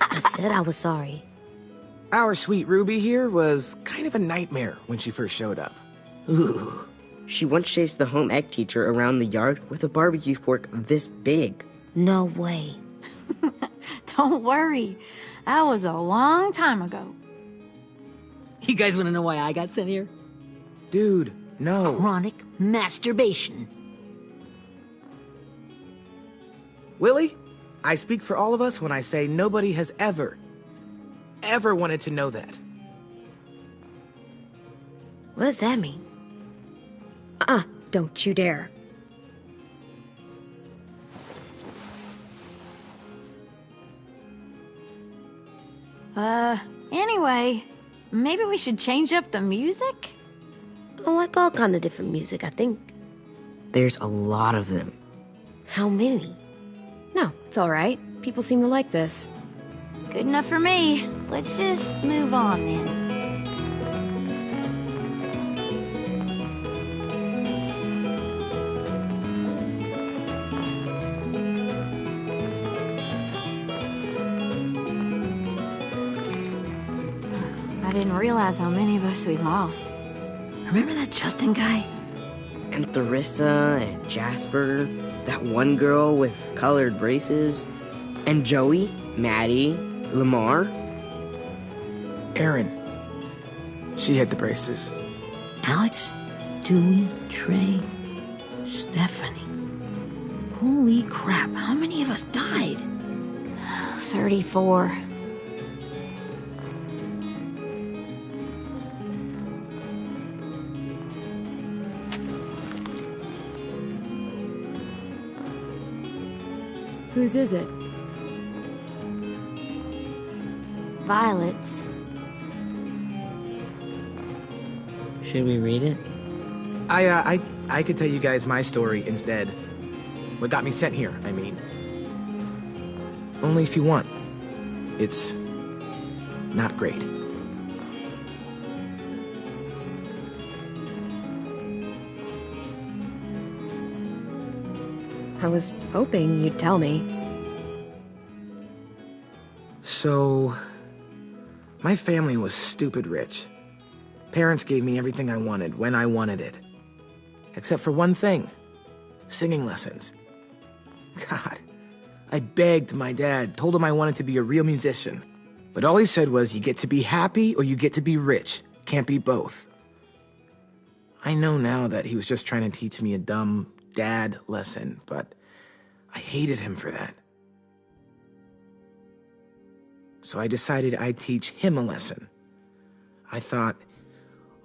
I said I was sorry. Our sweet Ruby here was kind of a nightmare when she first showed up. Ooh. She once chased the home ec teacher around the yard with a barbecue fork this big. No way. Don't worry. That was a long time ago. You guys want to know why I got sent here? Dude, no. Chronic masturbation. Willie, I speak for all of us when I say nobody has ever wanted to know that. What does that mean? Don't you dare. Anyway, maybe we should change up the music? I like all kind of different music, I think. There's a lot of them. How many? No, it's all right. People seem to like this. Good enough for me. Let's just move on then. I didn't realize how many of us we lost. Remember that Justin guy? And Theresa and Jasper, that one girl with colored braces, and Joey, Maddie, Lamar. Erin. She had the braces. Alex, Dewey, Trey, Stephanie. Holy crap, how many of us died? 34. Whose is it? Violet's. Should we read it? I could tell you guys my story instead. What got me sent here, I mean. Only if you want. It's not great. I was hoping you'd tell me. So, my family was stupid rich. Parents gave me everything I wanted when I wanted it. Except for one thing. Singing lessons. God, I begged my dad, told him I wanted to be a real musician. But all he said was, you get to be happy or you get to be rich. Can't be both. I know now that he was just trying to teach me a dumb dad lesson, but I hated him for that. So I decided I'd teach him a lesson. I thought,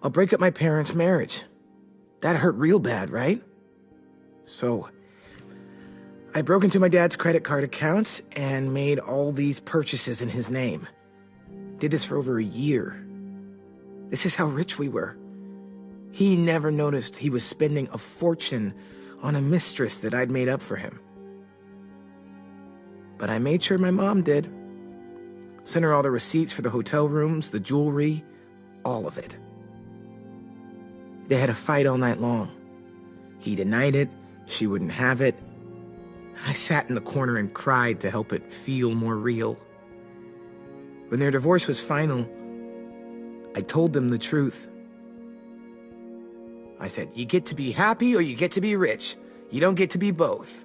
I'll break up my parents' marriage. That hurt real bad, right? So I broke into my dad's credit card accounts and made all these purchases in his name. Did this for over a year. This is how rich we were. He never noticed he was spending a fortune on a mistress that I'd made up for him. But I made sure my mom did. Sent her all the receipts for the hotel rooms, the jewelry, all of it. They had a fight all night long. He denied it, she wouldn't have it. I sat in the corner and cried to help it feel more real. When their divorce was final, I told them the truth. I said, you get to be happy or you get to be rich. You don't get to be both.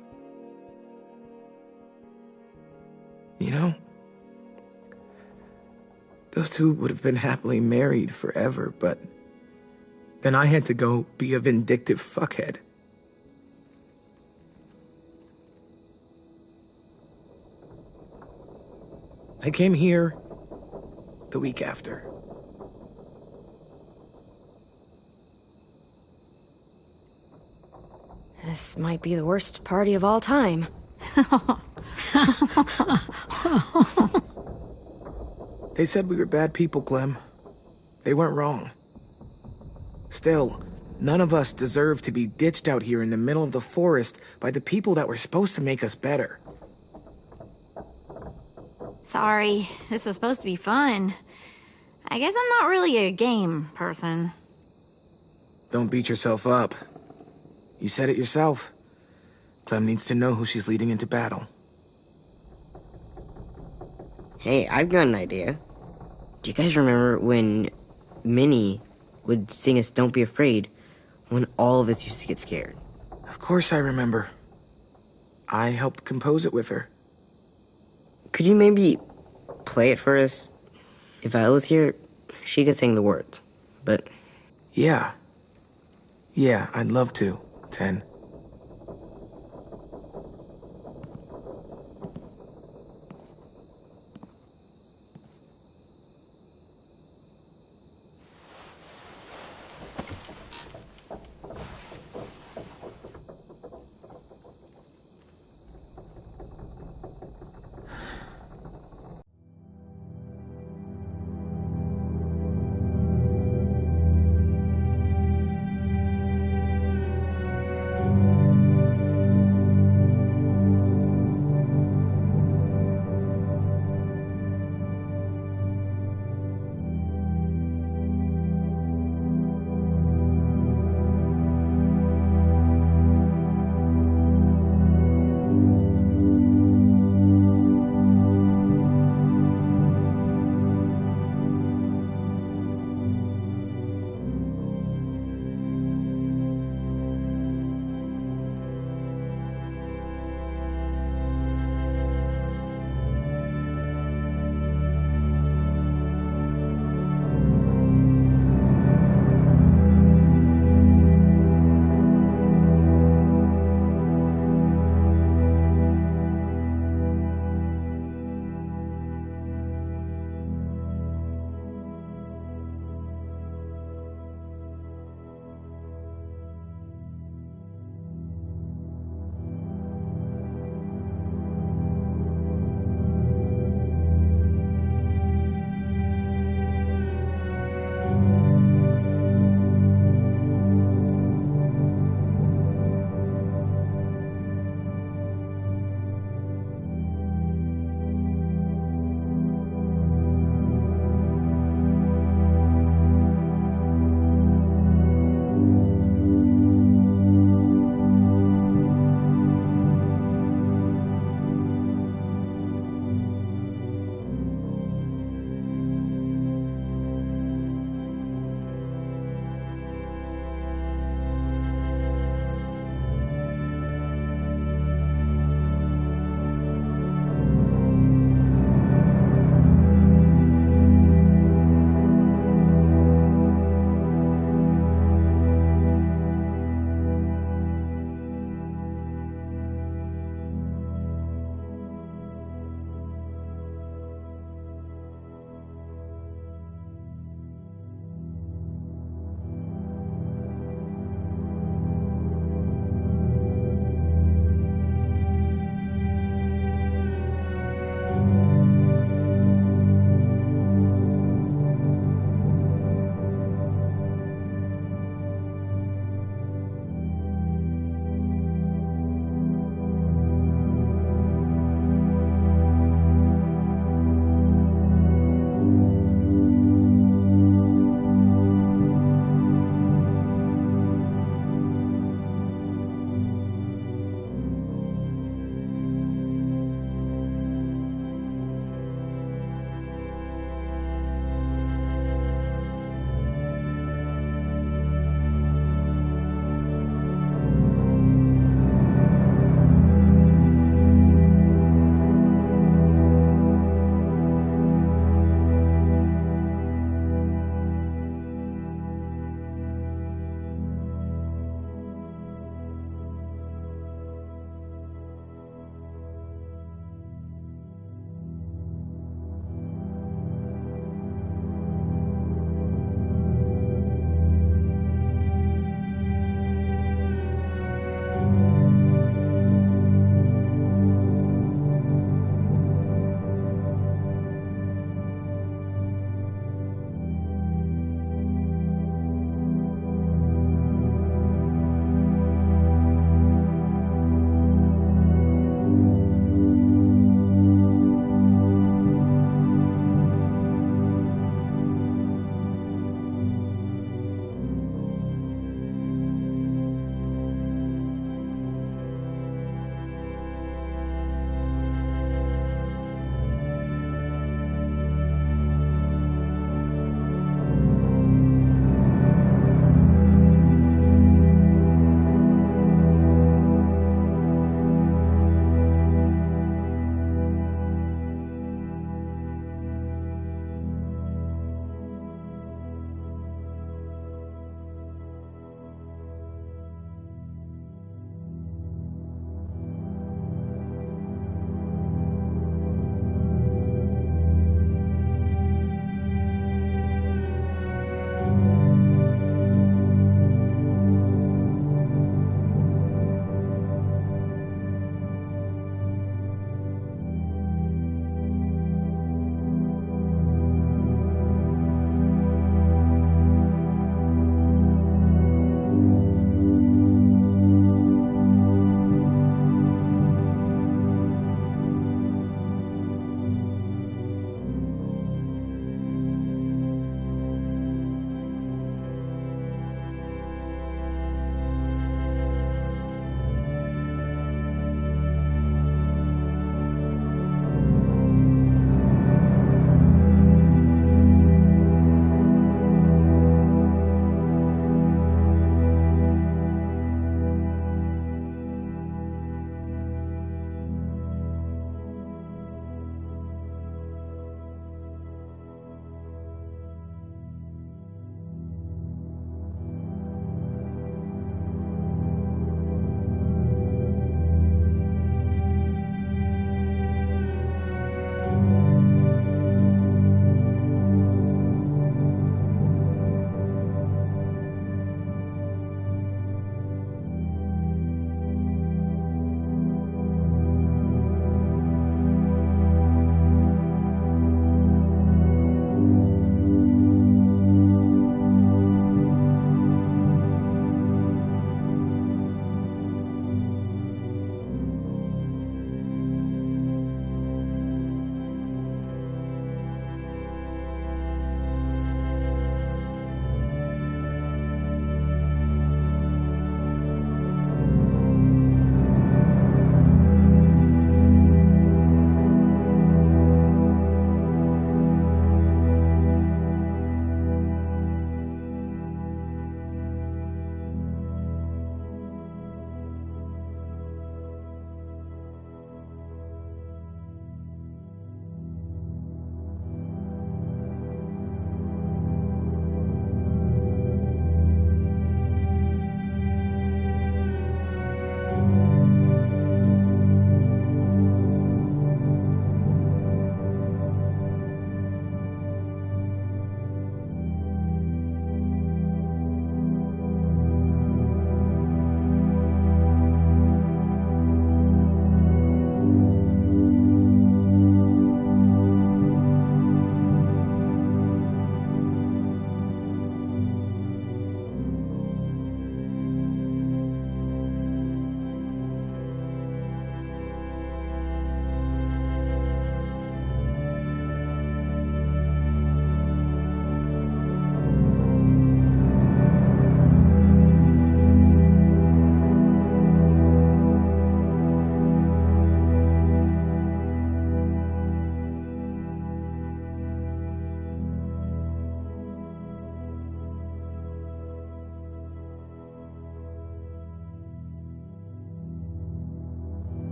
You know, those two would have been happily married forever, but then I had to go be a vindictive fuckhead. I came here the week after. This might be the worst party of all time. They said we were bad people, Clem. They weren't wrong. Still, none of us deserve to be ditched out here in the middle of the forest by the people that were supposed to make us better. Sorry, this was supposed to be fun. I guess I'm not really a game person. Don't beat yourself up. You said it yourself. Clem needs to know who she's leading into battle. Hey, I've got an idea. Do you guys remember when Minnie would sing us Don't Be Afraid when all of us used to get scared? Of course I remember. I helped compose it with her. Could you maybe play it for us? If I was here, she could sing the words, but... Yeah. Yeah, I'd love to, Ten.